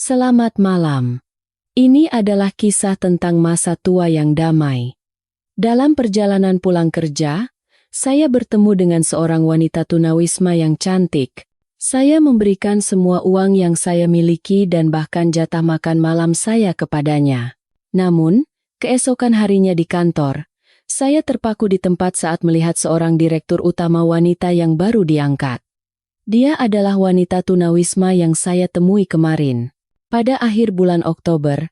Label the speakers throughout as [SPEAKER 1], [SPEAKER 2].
[SPEAKER 1] Selamat malam. Ini adalah kisah tentang masa tua yang damai. Dalam perjalanan pulang kerja, saya bertemu dengan seorang wanita tunawisma yang cantik. Saya memberikan semua uang yang saya miliki dan bahkan jatah makan malam saya kepadanya. Namun, keesokan harinya di kantor, saya terpaku di tempat saat melihat seorang direktur utama wanita yang baru diangkat. Dia adalah wanita tunawisma yang saya temui kemarin. Pada akhir bulan Oktober,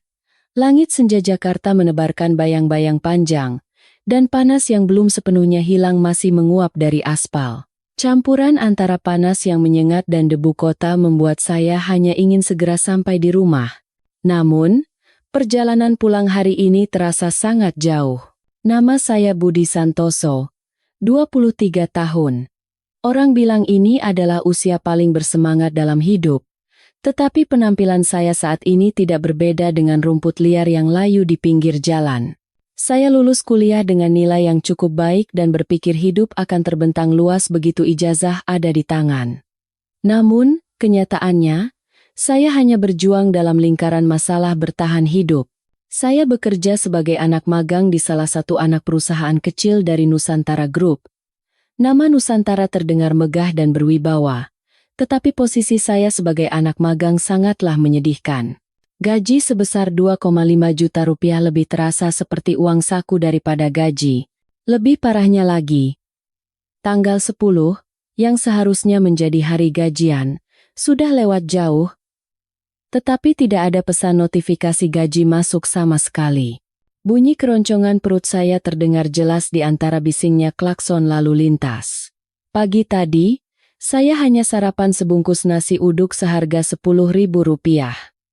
[SPEAKER 1] langit senja Jakarta menebarkan bayang-bayang panjang, dan panas yang belum sepenuhnya hilang masih menguap dari aspal. Campuran antara panas yang menyengat dan debu kota membuat saya hanya ingin segera sampai di rumah. Namun, perjalanan pulang hari ini terasa sangat jauh. Nama saya Budi Santoso, 23 tahun. Orang bilang ini adalah usia paling bersemangat dalam hidup. Tetapi penampilan saya saat ini tidak berbeda dengan rumput liar yang layu di pinggir jalan. Saya lulus kuliah dengan nilai yang cukup baik dan berpikir hidup akan terbentang luas begitu ijazah ada di tangan. Namun, kenyataannya, saya hanya berjuang dalam lingkaran masalah bertahan hidup. Saya bekerja sebagai anak magang di salah satu anak perusahaan kecil dari Nusantara Group. Nama Nusantara terdengar megah dan berwibawa. Tetapi posisi saya sebagai anak magang sangatlah menyedihkan. Gaji sebesar 2,5 juta rupiah lebih terasa seperti uang saku daripada gaji. Lebih parahnya lagi, tanggal 10, yang seharusnya menjadi hari gajian, sudah lewat jauh, tetapi tidak ada pesan notifikasi gaji masuk sama sekali. Bunyi keroncongan perut saya terdengar jelas di antara bisingnya klakson lalu lintas. Pagi tadi, saya hanya sarapan sebungkus nasi uduk seharga Rp10.000.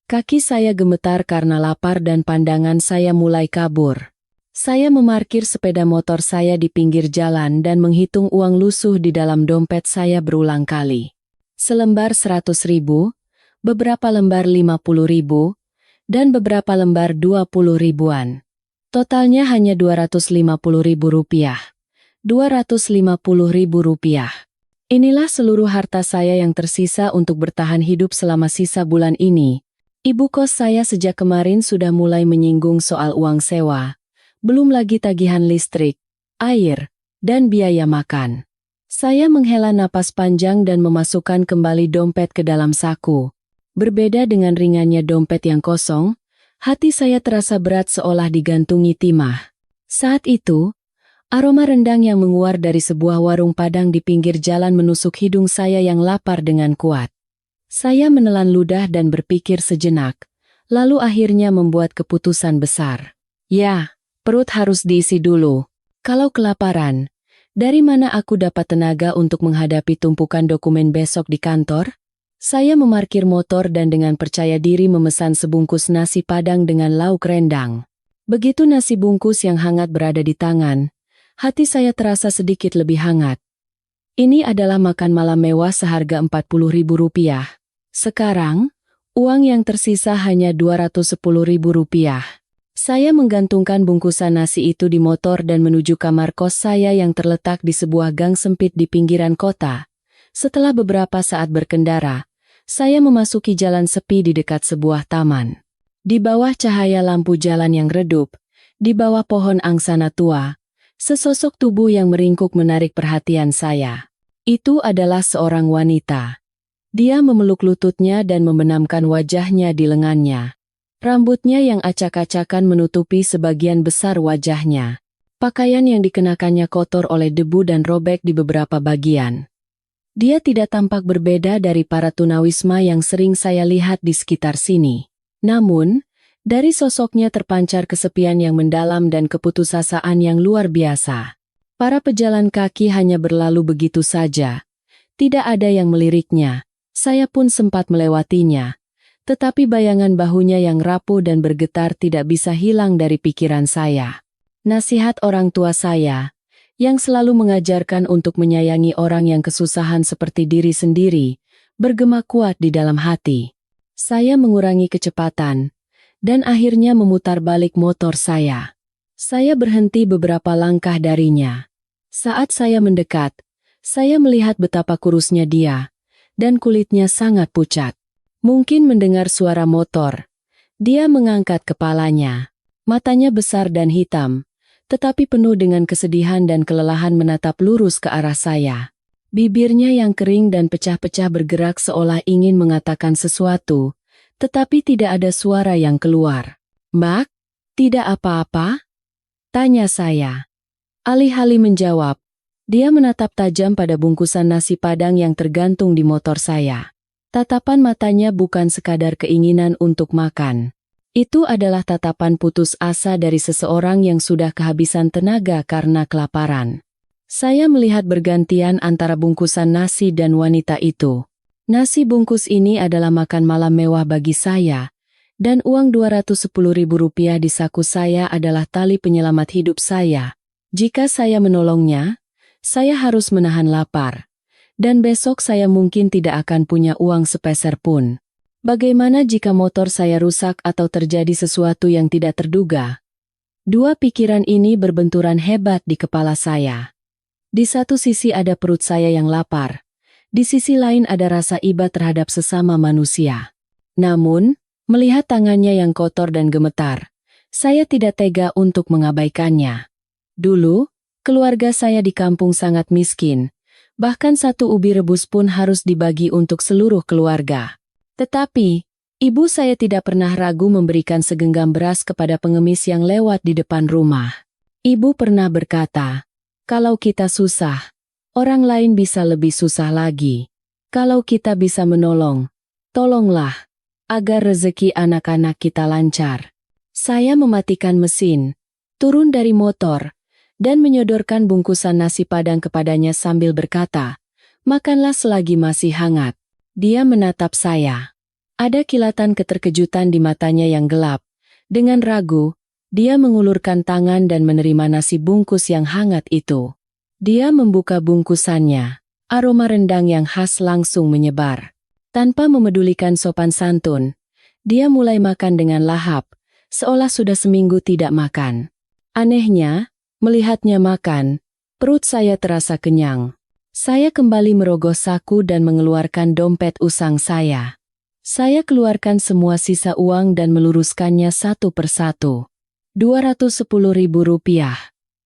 [SPEAKER 1] Kaki saya gemetar karena lapar dan pandangan saya mulai kabur. Saya memarkir sepeda motor saya di pinggir jalan dan menghitung uang lusuh di dalam dompet saya berulang kali. Selembar 100.000, beberapa lembar 50.000, dan beberapa lembar 20.000-an. Totalnya hanya Rp250.000. Rp250.000. Inilah seluruh harta saya yang tersisa untuk bertahan hidup selama sisa bulan ini. Ibu kos saya sejak kemarin sudah mulai menyinggung soal uang sewa, belum lagi tagihan listrik, air, dan biaya makan. Saya menghela napas panjang dan memasukkan kembali dompet ke dalam saku. Berbeda dengan ringannya dompet yang kosong, hati saya terasa berat seolah digantungi timah. Saat itu, aroma rendang yang menguar dari sebuah warung Padang di pinggir jalan menusuk hidung saya yang lapar dengan kuat. Saya menelan ludah dan berpikir sejenak, lalu akhirnya membuat keputusan besar. Ya, perut harus diisi dulu. Kalau kelaparan, dari mana aku dapat tenaga untuk menghadapi tumpukan dokumen besok di kantor? Saya memarkir motor dan dengan percaya diri memesan sebungkus nasi Padang dengan lauk rendang. Begitu nasi bungkus yang hangat berada di tangan, hati saya terasa sedikit lebih hangat. Ini adalah makan malam mewah seharga Rp40.000. Sekarang, uang yang tersisa hanya Rp210.000. Saya menggantungkan bungkusan nasi itu di motor dan menuju kamar kos saya yang terletak di sebuah gang sempit di pinggiran kota. Setelah beberapa saat berkendara, saya memasuki jalan sepi di dekat sebuah taman. Di bawah cahaya lampu jalan yang redup, di bawah pohon angsana tua, sesosok tubuh yang meringkuk menarik perhatian saya. Itu adalah seorang wanita. Dia memeluk lututnya dan membenamkan wajahnya di lengannya. Rambutnya yang acak-acakan menutupi sebagian besar wajahnya. Pakaian yang dikenakannya kotor oleh debu dan robek di beberapa bagian. Dia tidak tampak berbeda dari para tunawisma yang sering saya lihat di sekitar sini. Namun, dari sosoknya terpancar kesepian yang mendalam dan keputusasaan yang luar biasa. Para pejalan kaki hanya berlalu begitu saja. Tidak ada yang meliriknya. Saya pun sempat melewatinya. Tetapi bayangan bahunya yang rapuh dan bergetar tidak bisa hilang dari pikiran saya. Nasihat orang tua saya, yang selalu mengajarkan untuk menyayangi orang yang kesusahan seperti diri sendiri, bergema kuat di dalam hati. Saya mengurangi kecepatan, dan akhirnya memutar balik motor saya. Saya berhenti beberapa langkah darinya. Saat saya mendekat, saya melihat betapa kurusnya dia, dan kulitnya sangat pucat. Mungkin mendengar suara motor. Dia mengangkat kepalanya. Matanya besar dan hitam, tetapi penuh dengan kesedihan dan kelelahan menatap lurus ke arah saya. Bibirnya yang kering dan pecah-pecah bergerak seolah ingin mengatakan sesuatu, tetapi tidak ada suara yang keluar. "Mbak, tidak apa-apa?" tanya saya. Alih-alih menjawab, dia menatap tajam pada bungkusan nasi Padang yang tergantung di motor saya. Tatapan matanya bukan sekadar keinginan untuk makan. Itu adalah tatapan putus asa dari seseorang yang sudah kehabisan tenaga karena kelaparan. Saya melihat bergantian antara bungkusan nasi dan wanita itu. Nasi bungkus ini adalah makan malam mewah bagi saya, dan uang Rp210.000 di saku saya adalah tali penyelamat hidup saya. Jika saya menolongnya, saya harus menahan lapar. Dan besok saya mungkin tidak akan punya uang sepeser pun. Bagaimana jika motor saya rusak atau terjadi sesuatu yang tidak terduga? Dua pikiran ini berbenturan hebat di kepala saya. Di satu sisi ada perut saya yang lapar. Di sisi lain ada rasa iba terhadap sesama manusia. Namun, melihat tangannya yang kotor dan gemetar, saya tidak tega untuk mengabaikannya. Dulu, keluarga saya di kampung sangat miskin. Bahkan satu ubi rebus pun harus dibagi untuk seluruh keluarga. Tetapi, ibu saya tidak pernah ragu memberikan segenggam beras kepada pengemis yang lewat di depan rumah. Ibu pernah berkata, "Kalau kita susah, orang lain bisa lebih susah lagi. Kalau kita bisa menolong, tolonglah, agar rezeki anak-anak kita lancar." Saya mematikan mesin, turun dari motor, dan menyodorkan bungkusan nasi Padang kepadanya sambil berkata, "Makanlah selagi masih hangat." Dia menatap saya. Ada kilatan keterkejutan di matanya yang gelap. Dengan ragu, dia mengulurkan tangan dan menerima nasi bungkus yang hangat itu. Dia membuka bungkusannya. Aroma rendang yang khas langsung menyebar. Tanpa memedulikan sopan santun, dia mulai makan dengan lahap, seolah sudah seminggu tidak makan. Anehnya, melihatnya makan, perut saya terasa kenyang. Saya kembali merogoh saku dan mengeluarkan dompet usang saya. Saya keluarkan semua sisa uang dan meluruskannya satu persatu. Rp210.000.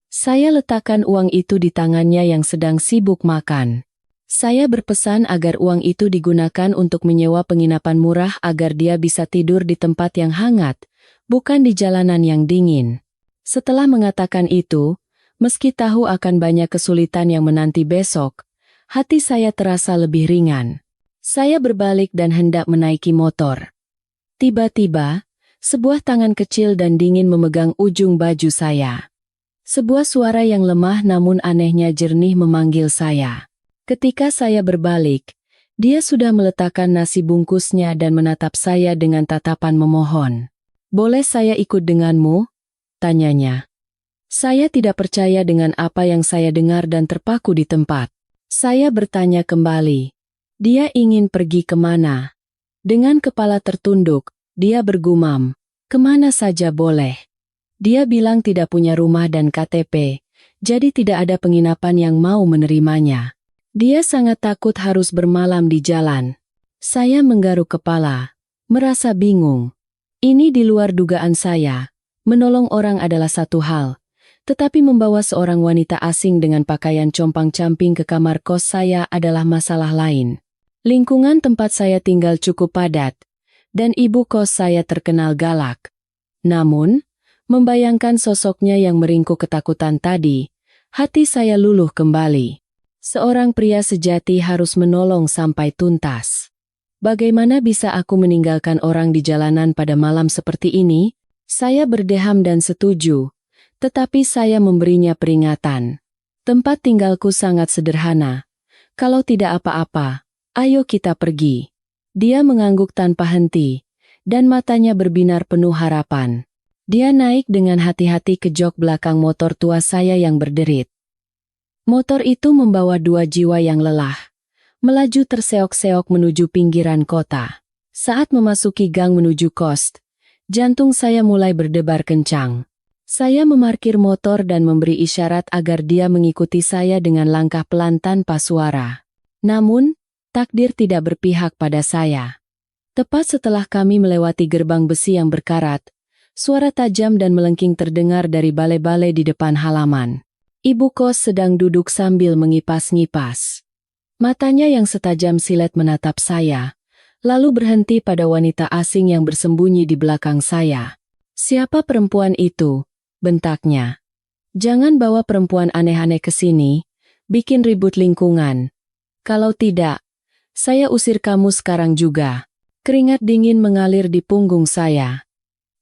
[SPEAKER 1] Saya letakkan uang itu di tangannya yang sedang sibuk makan. Saya berpesan agar uang itu digunakan untuk menyewa penginapan murah agar dia bisa tidur di tempat yang hangat, bukan di jalanan yang dingin. Setelah mengatakan itu, meski tahu akan banyak kesulitan yang menanti besok, hati saya terasa lebih ringan. Saya berbalik dan hendak menaiki motor. Tiba-tiba, sebuah tangan kecil dan dingin memegang ujung baju saya. Sebuah suara yang lemah namun anehnya jernih memanggil saya. Ketika saya berbalik, dia sudah meletakkan nasi bungkusnya dan menatap saya dengan tatapan memohon. "Boleh saya ikut denganmu?" tanyanya. Saya tidak percaya dengan apa yang saya dengar dan terpaku di tempat. Saya bertanya kembali. Dia ingin pergi kemana? Dengan kepala tertunduk, dia bergumam, "Kemana saja boleh." Dia bilang tidak punya rumah dan KTP, jadi tidak ada penginapan yang mau menerimanya. Dia sangat takut harus bermalam di jalan. Saya menggaruk kepala, merasa bingung. Ini di luar dugaan saya. Menolong orang adalah satu hal, tetapi membawa seorang wanita asing dengan pakaian compang-camping ke kamar kos saya adalah masalah lain. Lingkungan tempat saya tinggal cukup padat, dan ibu kos saya terkenal galak. Namun, membayangkan sosoknya yang meringkuk ketakutan tadi, hati saya luluh kembali. Seorang pria sejati harus menolong sampai tuntas. Bagaimana bisa aku meninggalkan orang di jalanan pada malam seperti ini? Saya berdeham dan setuju, tetapi saya memberinya peringatan. Tempat tinggalku sangat sederhana. Kalau tidak apa-apa, ayo kita pergi. Dia mengangguk tanpa henti, dan matanya berbinar penuh harapan. Dia naik dengan hati-hati ke jok belakang motor tua saya yang berderit. Motor itu membawa dua jiwa yang lelah. Melaju terseok-seok menuju pinggiran kota. Saat memasuki gang menuju kos, jantung saya mulai berdebar kencang. Saya memarkir motor dan memberi isyarat agar dia mengikuti saya dengan langkah pelan tanpa suara. Namun, takdir tidak berpihak pada saya. Tepat setelah kami melewati gerbang besi yang berkarat, suara tajam dan melengking terdengar dari bale-bale di depan halaman. Ibu kos sedang duduk sambil mengipas-ngipas. Matanya yang setajam silet menatap saya, lalu berhenti pada wanita asing yang bersembunyi di belakang saya. "Siapa perempuan itu?" bentaknya. "Jangan bawa perempuan aneh-aneh ke sini, bikin ribut lingkungan. Kalau tidak, saya usir kamu sekarang juga." Keringat dingin mengalir di punggung saya.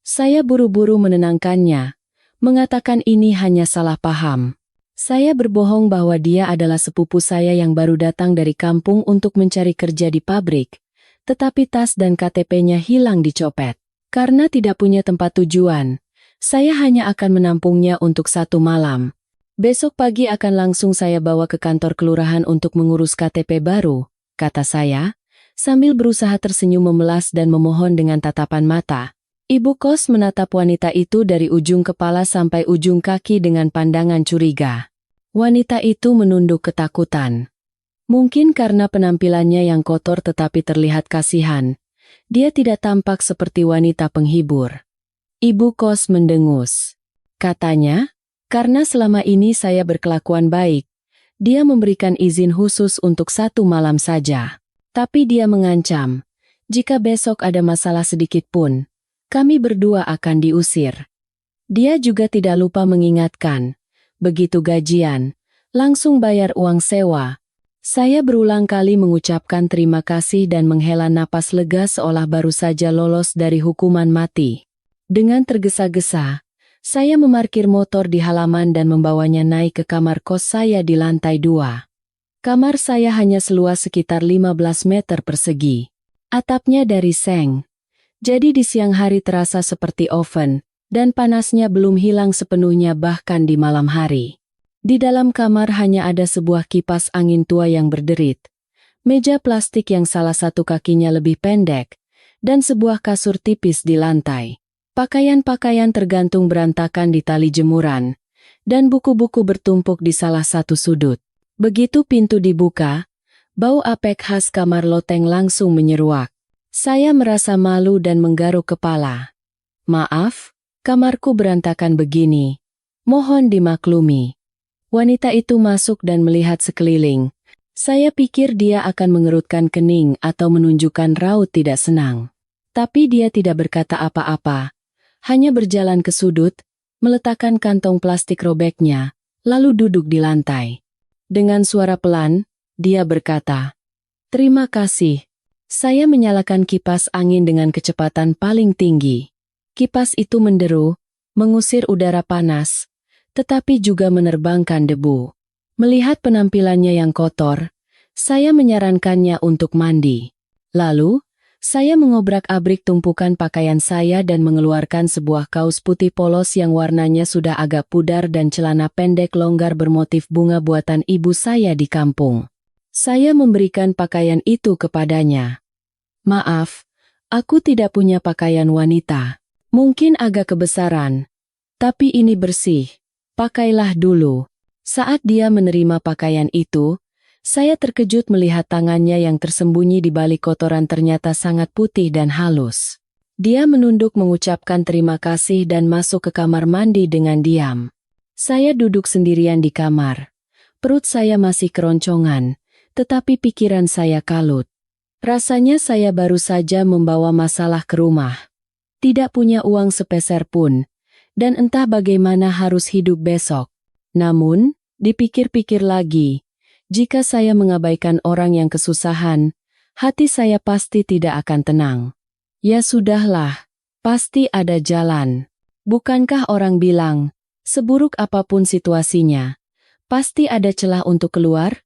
[SPEAKER 1] Saya buru-buru menenangkannya, mengatakan ini hanya salah paham. Saya berbohong bahwa dia adalah sepupu saya yang baru datang dari kampung untuk mencari kerja di pabrik, tetapi tas dan KTP-nya hilang dicopet. Karena tidak punya tempat tujuan, saya hanya akan menampungnya untuk 1 malam. Besok pagi akan langsung saya bawa ke kantor kelurahan untuk mengurus KTP baru, kata saya, sambil berusaha tersenyum memelas dan memohon dengan tatapan mata. Ibu kos menatap wanita itu dari ujung kepala sampai ujung kaki dengan pandangan curiga. Wanita itu menunduk ketakutan. Mungkin karena penampilannya yang kotor tetapi terlihat kasihan, dia tidak tampak seperti wanita penghibur. Ibu kos mendengus. Katanya, karena selama ini saya berkelakuan baik, dia memberikan izin khusus untuk 1 malam saja. Tapi dia mengancam, jika besok ada masalah sedikit pun, kami berdua akan diusir. Dia juga tidak lupa mengingatkan, begitu gajian, langsung bayar uang sewa. Saya berulang kali mengucapkan terima kasih dan menghela napas lega seolah baru saja lolos dari hukuman mati. Dengan tergesa-gesa, saya memarkir motor di halaman dan membawanya naik ke kamar kos saya di lantai 2. Kamar saya hanya seluas sekitar 15 meter persegi. Atapnya dari seng. Jadi di siang hari terasa seperti oven, dan panasnya belum hilang sepenuhnya bahkan di malam hari. Di dalam kamar hanya ada sebuah kipas angin tua yang berderit, meja plastik yang salah satu kakinya lebih pendek, dan sebuah kasur tipis di lantai. Pakaian-pakaian tergantung berantakan di tali jemuran, dan buku-buku bertumpuk di salah satu sudut. Begitu pintu dibuka, bau apek khas kamar loteng langsung menyeruak. Saya merasa malu dan menggaruk kepala. "Maaf, kamarku berantakan begini. Mohon dimaklumi." Wanita itu masuk dan melihat sekeliling. Saya pikir dia akan mengerutkan kening atau menunjukkan raut tidak senang. Tapi dia tidak berkata apa-apa. Hanya berjalan ke sudut, meletakkan kantong plastik robeknya, lalu duduk di lantai. Dengan suara pelan, dia berkata, "Terima kasih." Saya menyalakan kipas angin dengan kecepatan paling tinggi. Kipas itu menderu, mengusir udara panas, tetapi juga menerbangkan debu. Melihat penampilannya yang kotor, saya menyarankannya untuk mandi. Lalu, saya mengobrak-abrik tumpukan pakaian saya dan mengeluarkan sebuah kaos putih polos yang warnanya sudah agak pudar dan celana pendek longgar bermotif bunga buatan ibu saya di kampung. Saya memberikan pakaian itu kepadanya. "Maaf, aku tidak punya pakaian wanita. Mungkin agak kebesaran. Tapi ini bersih. Pakailah dulu." Saat dia menerima pakaian itu, saya terkejut melihat tangannya yang tersembunyi di balik kotoran ternyata sangat putih dan halus. Dia menunduk mengucapkan terima kasih dan masuk ke kamar mandi dengan diam. Saya duduk sendirian di kamar. Perut saya masih keroncongan, tetapi pikiran saya kalut. Rasanya saya baru saja membawa masalah ke rumah. Tidak punya uang sepeser pun, dan entah bagaimana harus hidup besok. Namun, dipikir-pikir lagi, jika saya mengabaikan orang yang kesusahan, hati saya pasti tidak akan tenang. Ya sudahlah, pasti ada jalan. Bukankah orang bilang, seburuk apapun situasinya, pasti ada celah untuk keluar?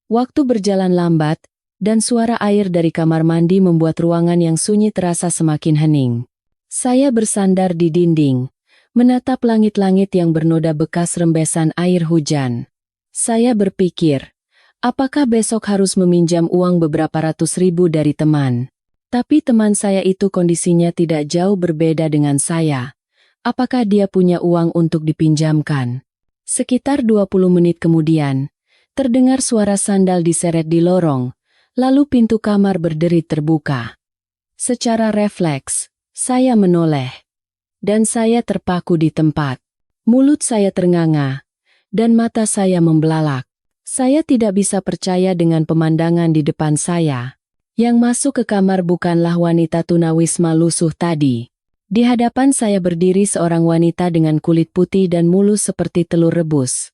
[SPEAKER 1] Waktu berjalan lambat, dan suara air dari kamar mandi membuat ruangan yang sunyi terasa semakin hening. Saya bersandar di dinding, menatap langit-langit yang bernoda bekas rembesan air hujan. Saya berpikir, apakah besok harus meminjam uang beberapa ratus ribu dari teman? Tapi teman saya itu kondisinya tidak jauh berbeda dengan saya. Apakah dia punya uang untuk dipinjamkan? Sekitar 20 menit kemudian, terdengar suara sandal diseret di lorong, lalu pintu kamar berderit terbuka. Secara refleks, saya menoleh. Dan saya terpaku di tempat. Mulut saya ternganga, dan mata saya membelalak. Saya tidak bisa percaya dengan pemandangan di depan saya. Yang masuk ke kamar bukanlah wanita tunawisma lusuh tadi. Di hadapan saya berdiri seorang wanita dengan kulit putih dan mulus seperti telur rebus.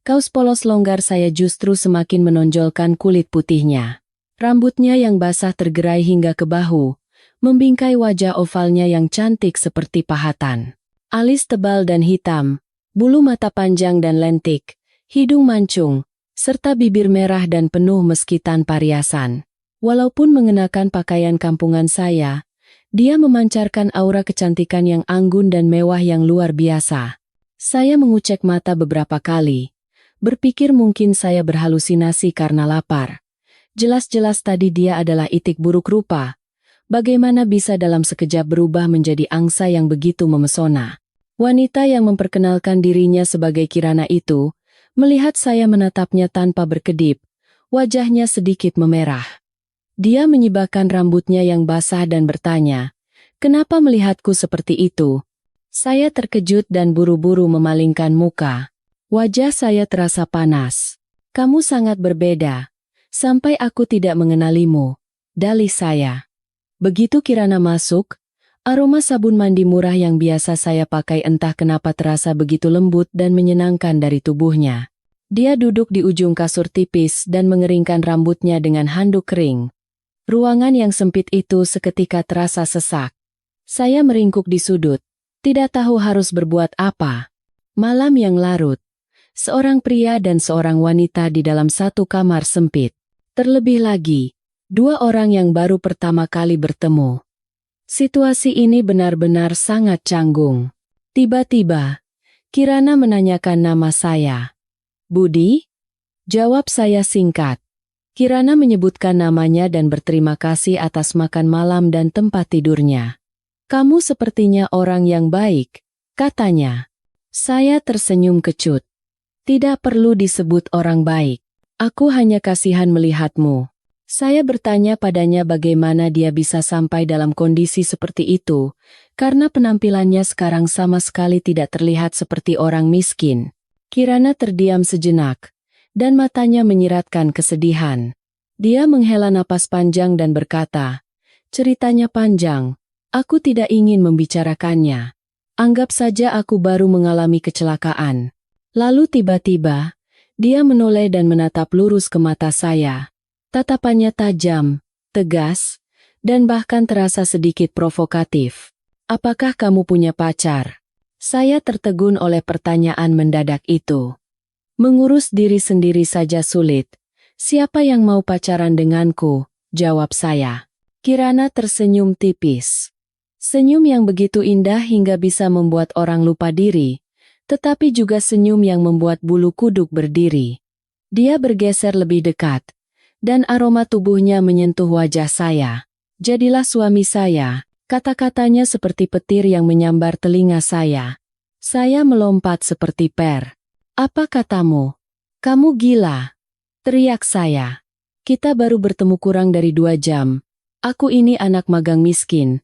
[SPEAKER 1] Kaos polos longgar saya justru semakin menonjolkan kulit putihnya. Rambutnya yang basah tergerai hingga ke bahu, membingkai wajah ovalnya yang cantik seperti pahatan. Alis tebal dan hitam, bulu mata panjang dan lentik, hidung mancung, serta bibir merah dan penuh meski tanpa riasan. Walaupun mengenakan pakaian kampungan saya, dia memancarkan aura kecantikan yang anggun dan mewah yang luar biasa. Saya mengucek mata beberapa kali, berpikir mungkin saya berhalusinasi karena lapar. Jelas-jelas tadi dia adalah itik buruk rupa. Bagaimana bisa dalam sekejap berubah menjadi angsa yang begitu memesona? Wanita yang memperkenalkan dirinya sebagai Kirana itu, melihat saya menatapnya tanpa berkedip, wajahnya sedikit memerah. Dia menyibakkan rambutnya yang basah dan bertanya, "Kenapa melihatku seperti itu?" Saya terkejut dan buru-buru memalingkan muka. Wajah saya terasa panas. "Kamu sangat berbeda. Sampai aku tidak mengenalimu," dalih saya. Begitu Kirana masuk, aroma sabun mandi murah yang biasa saya pakai entah kenapa terasa begitu lembut dan menyenangkan dari tubuhnya. Dia duduk di ujung kasur tipis dan mengeringkan rambutnya dengan handuk kering. Ruangan yang sempit itu seketika terasa sesak. Saya meringkuk di sudut, tidak tahu harus berbuat apa. Malam yang larut. Seorang pria dan seorang wanita di dalam satu kamar sempit. Terlebih lagi, dua orang yang baru pertama kali bertemu. Situasi ini benar-benar sangat canggung. Tiba-tiba, Kirana menanyakan nama saya. "Budi?" Jawab saya singkat. Kirana menyebutkan namanya dan berterima kasih atas makan malam dan tempat tidurnya. "Kamu sepertinya orang yang baik," katanya. Saya tersenyum kecut. "Tidak perlu disebut orang baik. Aku hanya kasihan melihatmu." Saya bertanya padanya bagaimana dia bisa sampai dalam kondisi seperti itu, karena penampilannya sekarang sama sekali tidak terlihat seperti orang miskin. Kirana terdiam sejenak, dan matanya menyiratkan kesedihan. Dia menghela napas panjang dan berkata, "Ceritanya panjang, aku tidak ingin membicarakannya. Anggap saja aku baru mengalami kecelakaan." Lalu tiba-tiba, dia menoleh dan menatap lurus ke mata saya. Tatapannya tajam, tegas, dan bahkan terasa sedikit provokatif. "Apakah kamu punya pacar?" Saya tertegun oleh pertanyaan mendadak itu. "Mengurus diri sendiri saja sulit. Siapa yang mau pacaran denganku?" jawab saya. Kirana tersenyum tipis. Senyum yang begitu indah hingga bisa membuat orang lupa diri, tetapi juga senyum yang membuat bulu kuduk berdiri. Dia bergeser lebih dekat, dan aroma tubuhnya menyentuh wajah saya. "Jadilah suami saya," kata-katanya seperti petir yang menyambar telinga saya. Saya melompat seperti per. "Apa katamu? Kamu gila!" teriak saya. "Kita baru bertemu kurang dari 2 jam. Aku ini anak magang miskin.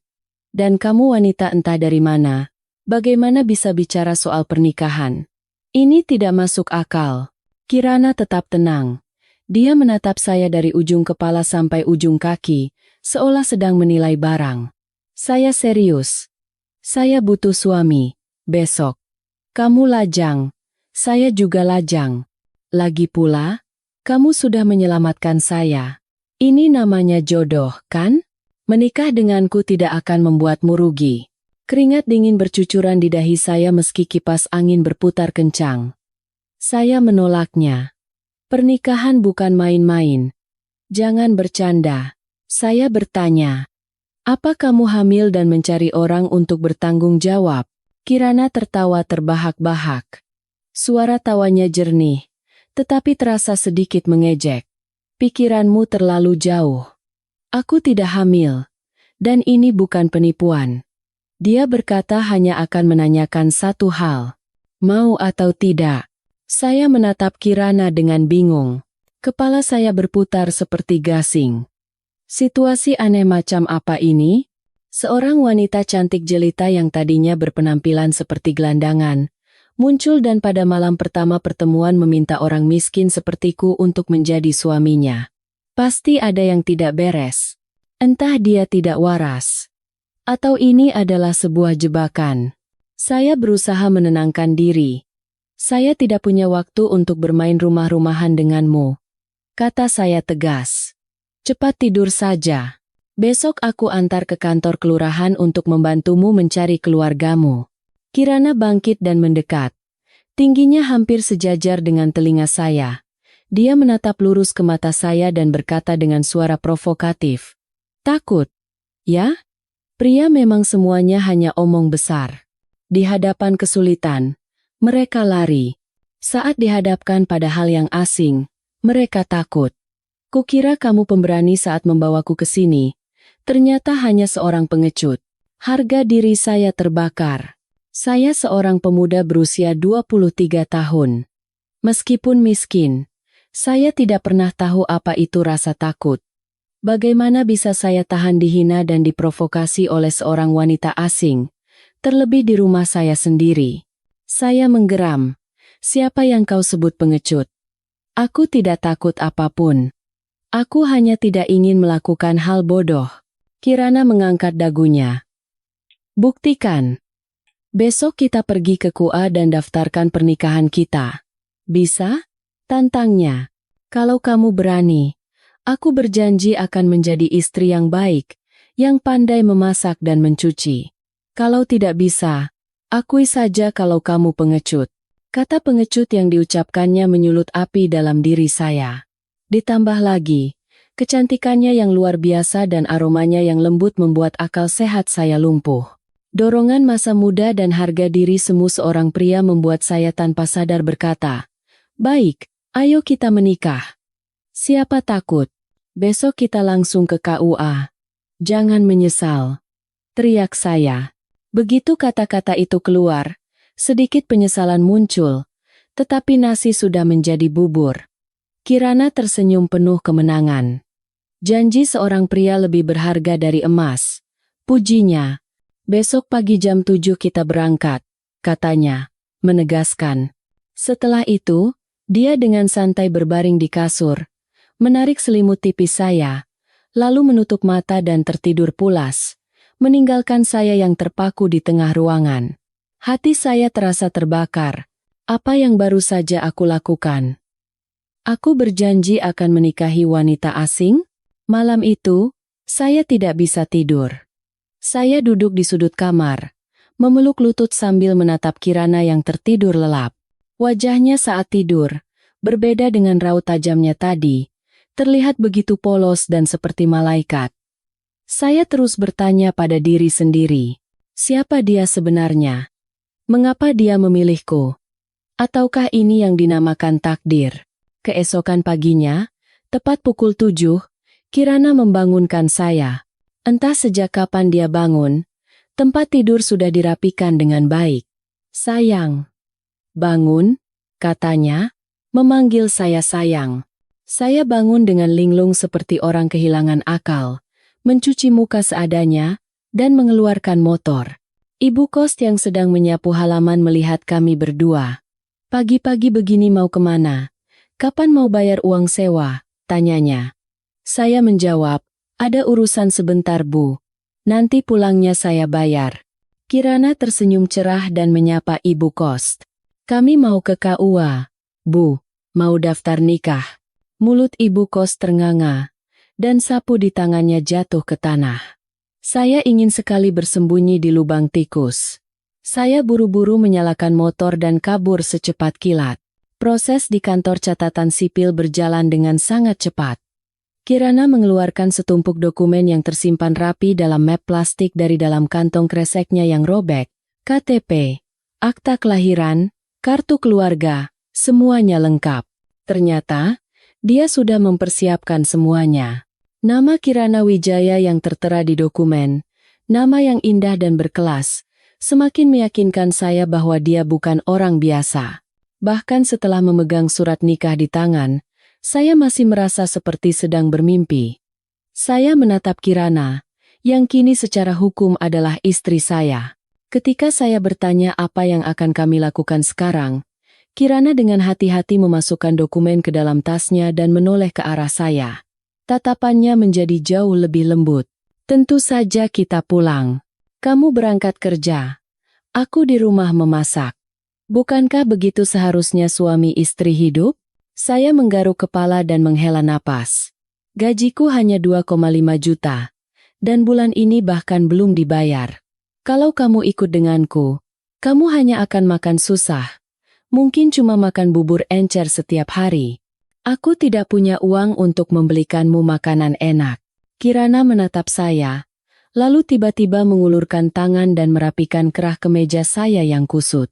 [SPEAKER 1] Dan kamu wanita entah dari mana. Bagaimana bisa bicara soal pernikahan? Ini tidak masuk akal." Kirana tetap tenang. Dia menatap saya dari ujung kepala sampai ujung kaki, seolah sedang menilai barang. "Saya serius. Saya butuh suami. Besok." "Kamu lajang. Saya juga lajang. Lagi pula, kamu sudah menyelamatkan saya. Ini namanya jodoh, kan? Menikah denganku tidak akan membuatmu rugi." Keringat dingin bercucuran di dahi saya meski kipas angin berputar kencang. Saya menolaknya. "Pernikahan bukan main-main. Jangan bercanda." Saya bertanya, "Apa kamu hamil dan mencari orang untuk bertanggung jawab?" Kirana tertawa terbahak-bahak. Suara tawanya jernih, tetapi terasa sedikit mengejek. "Pikiranmu terlalu jauh. Aku tidak hamil, dan ini bukan penipuan." Dia berkata hanya akan menanyakan satu hal. Mau atau tidak? Saya menatap Kirana dengan bingung. Kepala saya berputar seperti gasing. Situasi aneh macam apa ini? Seorang wanita cantik jelita yang tadinya berpenampilan seperti gelandangan, muncul dan pada malam pertama pertemuan meminta orang miskin sepertiku untuk menjadi suaminya. Pasti ada yang tidak beres. Entah dia tidak waras. Atau ini adalah sebuah jebakan. Saya berusaha menenangkan diri. Saya tidak punya waktu untuk bermain rumah-rumahan denganmu, kata saya tegas. Cepat tidur saja. Besok aku antar ke kantor kelurahan untuk membantumu mencari keluargamu. Kirana bangkit dan mendekat. Tingginya hampir sejajar dengan telinga saya. Dia menatap lurus ke mata saya dan berkata dengan suara provokatif. Takut? Ya? Pria memang semuanya hanya omong besar. Di hadapan kesulitan, mereka lari. Saat dihadapkan pada hal yang asing, mereka takut. Kukira kamu pemberani saat membawaku ke sini. Ternyata hanya seorang pengecut. Harga diri saya terbakar. Saya seorang pemuda berusia 23 tahun. Meskipun miskin, saya tidak pernah tahu apa itu rasa takut. Bagaimana bisa saya tahan dihina dan diprovokasi oleh seorang wanita asing, terlebih di rumah saya sendiri? Saya menggeram. Siapa yang kau sebut pengecut? Aku tidak takut apapun. Aku hanya tidak ingin melakukan hal bodoh. Kirana mengangkat dagunya. Buktikan. Besok kita pergi ke KUA dan daftarkan pernikahan kita. Bisa? Tantangnya. Kalau kamu berani, aku berjanji akan menjadi istri yang baik, yang pandai memasak dan mencuci. Kalau tidak bisa, akui saja kalau kamu pengecut. Kata pengecut yang diucapkannya menyulut api dalam diri saya. Ditambah lagi, kecantikannya yang luar biasa dan aromanya yang lembut membuat akal sehat saya lumpuh. Dorongan masa muda dan harga diri semu seorang pria membuat saya tanpa sadar berkata, baik, ayo kita menikah. Siapa takut? Besok kita langsung ke KUA. Jangan menyesal. Teriak saya. Begitu kata-kata itu keluar, sedikit penyesalan muncul, tetapi nasi sudah menjadi bubur. Kirana tersenyum penuh kemenangan. Janji seorang pria lebih berharga dari emas. Pujinya. Besok pagi jam 7 kita berangkat, katanya, menegaskan. Setelah itu, dia dengan santai berbaring di kasur, menarik selimut tipis saya, lalu menutup mata dan tertidur pulas, meninggalkan saya yang terpaku di tengah ruangan. Hati saya terasa terbakar. Apa yang baru saja aku lakukan? Aku berjanji akan menikahi wanita asing? Malam itu, saya tidak bisa tidur. Saya duduk di sudut kamar, memeluk lutut sambil menatap Kirana yang tertidur lelap. Wajahnya saat tidur, berbeda dengan raut tajamnya tadi, terlihat begitu polos dan seperti malaikat. Saya terus bertanya pada diri sendiri, siapa dia sebenarnya? Mengapa dia memilihku? Ataukah ini yang dinamakan takdir? Keesokan paginya, tepat pukul 7, Kirana membangunkan saya. Entah sejak kapan dia bangun, tempat tidur sudah dirapikan dengan baik. Sayang. Bangun, katanya, memanggil saya sayang. Saya bangun dengan linglung seperti orang kehilangan akal, mencuci muka seadanya, dan mengeluarkan motor. Ibu kos yang sedang menyapu halaman melihat kami berdua. Pagi-pagi begini mau kemana? Kapan mau bayar uang sewa? Tanyanya. Saya menjawab, ada urusan sebentar Bu. Nanti pulangnya saya bayar. Kirana tersenyum cerah dan menyapa ibu kos. Kami mau ke KUA. Bu, mau daftar nikah. Mulut ibu kos ternganga, dan sapu di tangannya jatuh ke tanah. Saya ingin sekali bersembunyi di lubang tikus. Saya buru-buru menyalakan motor dan kabur secepat kilat. Proses di kantor catatan sipil berjalan dengan sangat cepat. Kirana mengeluarkan setumpuk dokumen yang tersimpan rapi dalam map plastik dari dalam kantong kreseknya yang robek, KTP, akta kelahiran, kartu keluarga, semuanya lengkap. Ternyata, dia sudah mempersiapkan semuanya. Nama Kirana Wijaya yang tertera di dokumen, nama yang indah dan berkelas, semakin meyakinkan saya bahwa dia bukan orang biasa. Bahkan setelah memegang surat nikah di tangan, saya masih merasa seperti sedang bermimpi. Saya menatap Kirana, yang kini secara hukum adalah istri saya. Ketika saya bertanya apa yang akan kami lakukan sekarang, Kirana dengan hati-hati memasukkan dokumen ke dalam tasnya dan menoleh ke arah saya. Tatapannya menjadi jauh lebih lembut. Tentu saja kita pulang. Kamu berangkat kerja. Aku di rumah memasak. Bukankah begitu seharusnya suami istri hidup? Saya menggaruk kepala dan menghela napas. Gajiku hanya 2,5 juta. Dan bulan ini bahkan belum dibayar. Kalau kamu ikut denganku, kamu hanya akan makan susah. Mungkin cuma makan bubur encer setiap hari. Aku tidak punya uang untuk membelikanmu makanan enak. Kirana menatap saya, lalu tiba-tiba mengulurkan tangan dan merapikan kerah kemeja saya yang kusut.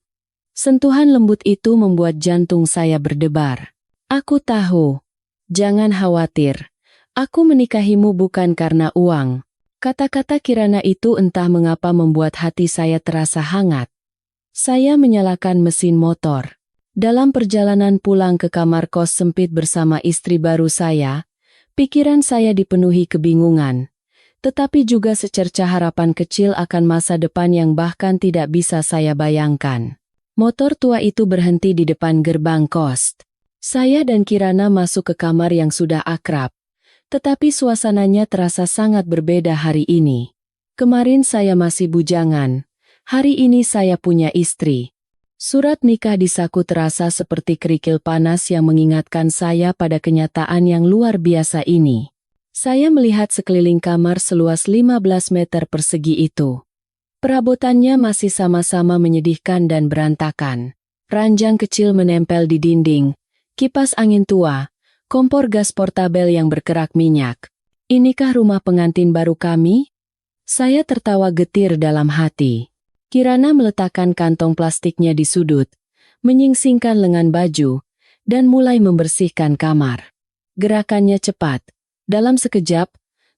[SPEAKER 1] Sentuhan lembut itu membuat jantung saya berdebar. Aku tahu. Jangan khawatir. Aku menikahimu bukan karena uang. Kata-kata Kirana itu entah mengapa membuat hati saya terasa hangat. Saya menyalakan mesin motor. Dalam perjalanan pulang ke kamar kos sempit bersama istri baru saya, pikiran saya dipenuhi kebingungan. Tetapi juga secerca harapan kecil akan masa depan yang bahkan tidak bisa saya bayangkan. Motor tua itu berhenti di depan gerbang kos. Saya dan Kirana masuk ke kamar yang sudah akrab. Tetapi suasananya terasa sangat berbeda hari ini. Kemarin saya masih bujangan. Hari ini saya punya istri. Surat nikah di saku terasa seperti kerikil panas yang mengingatkan saya pada kenyataan yang luar biasa ini. Saya melihat sekeliling kamar seluas 15 meter persegi itu. Perabotannya masih sama-sama menyedihkan dan berantakan. Ranjang kecil menempel di dinding, kipas angin tua, kompor gas portabel yang berkerak minyak. Inikah rumah pengantin baru kami? Saya tertawa getir dalam hati. Kirana meletakkan kantong plastiknya di sudut, menyingsingkan lengan baju, dan mulai membersihkan kamar. Gerakannya cepat. Dalam sekejap,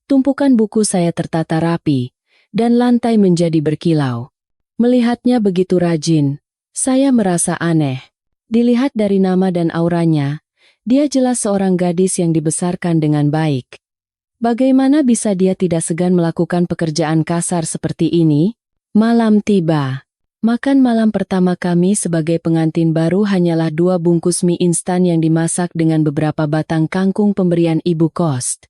[SPEAKER 1] tumpukan buku saya tertata rapi, dan lantai menjadi berkilau. Melihatnya begitu rajin, saya merasa aneh. Dilihat dari nama dan auranya, dia jelas seorang gadis yang dibesarkan dengan baik. Bagaimana bisa dia tidak segan melakukan pekerjaan kasar seperti ini? Malam tiba. Makan malam pertama kami sebagai pengantin baru hanyalah 2 bungkus mie instan yang dimasak dengan beberapa batang kangkung pemberian ibu kos.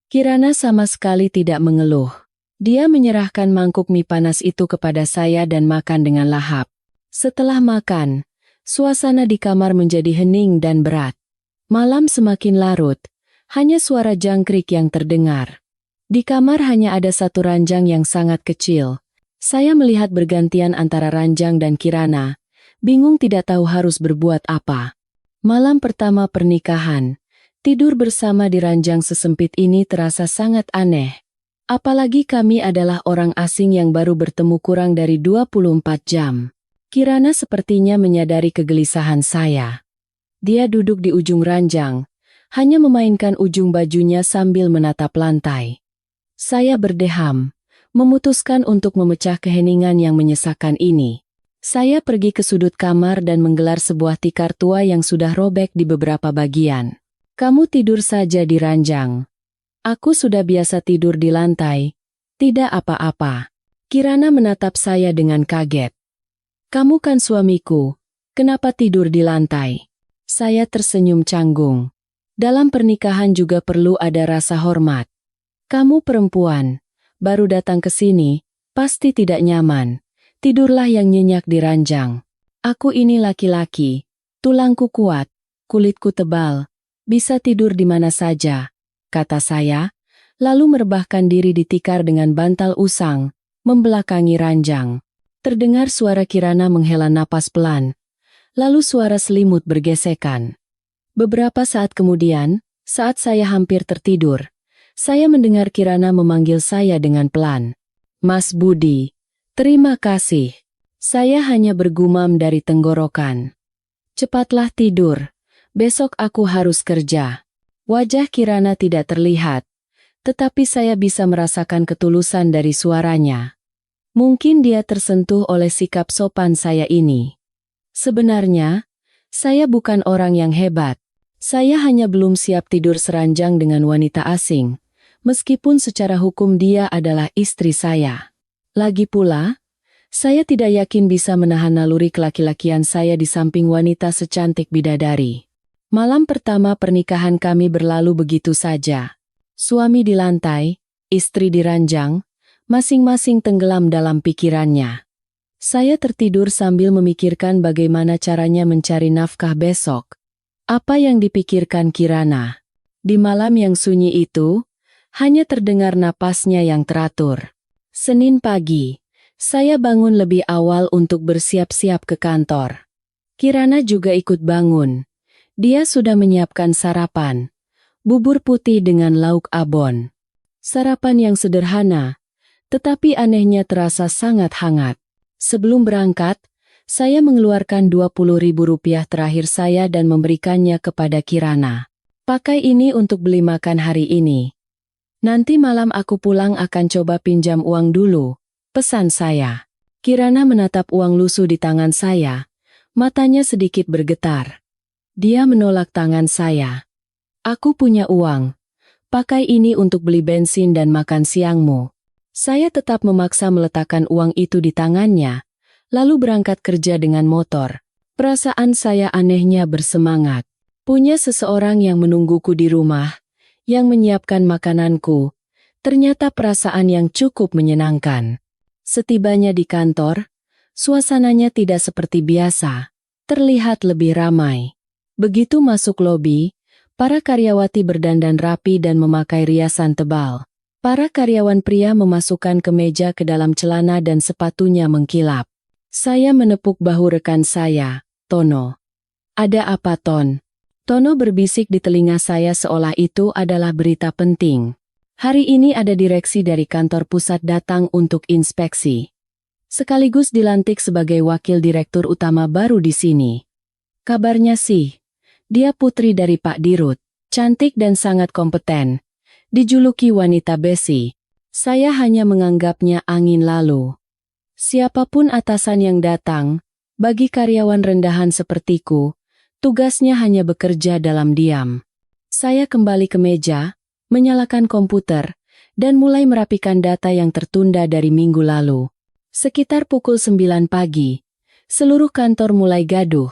[SPEAKER 1] Kirana sama sekali tidak mengeluh. Dia menyerahkan mangkuk mie panas itu kepada saya dan makan dengan lahap. Setelah makan, suasana di kamar menjadi hening dan berat. Malam semakin larut, hanya suara jangkrik yang terdengar. Di kamar hanya ada satu ranjang yang sangat kecil. Saya melihat bergantian antara ranjang dan Kirana, bingung tidak tahu harus berbuat apa. Malam pertama pernikahan, tidur bersama di ranjang sesempit ini terasa sangat aneh. Apalagi kami adalah orang asing yang baru bertemu kurang dari 24 jam. Kirana sepertinya menyadari kegelisahan saya. Dia duduk di ujung ranjang, hanya memainkan ujung bajunya sambil menatap lantai. Saya berdeham, memutuskan untuk memecah keheningan yang menyesakkan ini. Saya pergi ke sudut kamar dan menggelar sebuah tikar tua yang sudah robek di beberapa bagian. Kamu tidur saja di ranjang. Aku sudah biasa tidur di lantai. Tidak apa-apa. Kirana menatap saya dengan kaget. Kamu kan suamiku. Kenapa tidur di lantai? Saya tersenyum canggung. Dalam pernikahan juga perlu ada rasa hormat. Kamu perempuan, baru datang ke sini, pasti tidak nyaman. Tidurlah yang nyenyak di ranjang. Aku ini laki-laki, tulangku kuat, kulitku tebal, bisa tidur di mana saja, kata saya, lalu merebahkan diri di tikar dengan bantal usang, membelakangi ranjang. Terdengar suara Kirana menghela napas pelan, lalu suara selimut bergesekan. Beberapa saat kemudian, saat saya hampir tertidur, saya mendengar Kirana memanggil saya dengan pelan. Mas Budi, terima kasih. Saya hanya bergumam dari tenggorokan. Cepatlah tidur, besok aku harus kerja. Wajah Kirana tidak terlihat, tetapi saya bisa merasakan ketulusan dari suaranya. Mungkin dia tersentuh oleh sikap sopan saya ini. Sebenarnya, saya bukan orang yang hebat. Saya hanya belum siap tidur seranjang dengan wanita asing. meskipun secara hukum dia adalah istri saya. Lagi pula, saya tidak yakin bisa menahan naluri kelaki-lakian saya di samping wanita secantik bidadari. Malam pertama pernikahan kami berlalu begitu saja. Suami di lantai, istri di ranjang, masing-masing tenggelam dalam pikirannya. Saya tertidur sambil memikirkan bagaimana caranya mencari nafkah besok. Apa yang dipikirkan Kirana? Di malam yang sunyi itu, hanya terdengar napasnya yang teratur. Senin pagi, saya bangun lebih awal untuk bersiap-siap ke kantor. Kirana juga ikut bangun. Dia sudah menyiapkan sarapan. Bubur putih dengan lauk abon. Sarapan yang sederhana, tetapi anehnya terasa sangat hangat. Sebelum berangkat, saya mengeluarkan Rp20.000 terakhir saya dan memberikannya kepada Kirana. Pakai ini untuk beli makan hari ini. Nanti malam aku pulang akan coba pinjam uang dulu, pesan saya. Kirana menatap uang lusuh di tangan saya. Matanya sedikit bergetar. Dia menolak tangan saya. Aku punya uang. Pakai ini untuk beli bensin dan makan siangmu. Saya tetap memaksa meletakkan uang itu di tangannya, lalu berangkat kerja dengan motor. Perasaan saya anehnya bersemangat. Punya seseorang yang menungguku di rumah, yang menyiapkan makananku. Ternyata perasaan yang cukup menyenangkan. Setibanya di kantor, suasananya tidak seperti biasa. Terlihat lebih ramai. Begitu masuk lobi, para karyawati berdandan rapi dan memakai riasan tebal. Para karyawan pria memasukkan kemeja ke dalam celana dan sepatunya mengkilap. Saya menepuk bahu rekan saya, Tono. Ada apa, Ton? Tono berbisik di telinga saya seolah itu adalah berita penting. Hari ini ada direksi dari kantor pusat datang untuk inspeksi. Sekaligus dilantik sebagai wakil direktur utama baru di sini. Kabarnya sih, dia putri dari Pak Dirut, cantik dan sangat kompeten. Dijuluki wanita besi. Saya hanya menganggapnya angin lalu. Siapapun atasan yang datang, bagi karyawan rendahan sepertiku, tugasnya hanya bekerja dalam diam. Saya kembali ke meja, menyalakan komputer, dan mulai merapikan data yang tertunda dari minggu lalu. Sekitar pukul 9 pagi, seluruh kantor mulai gaduh.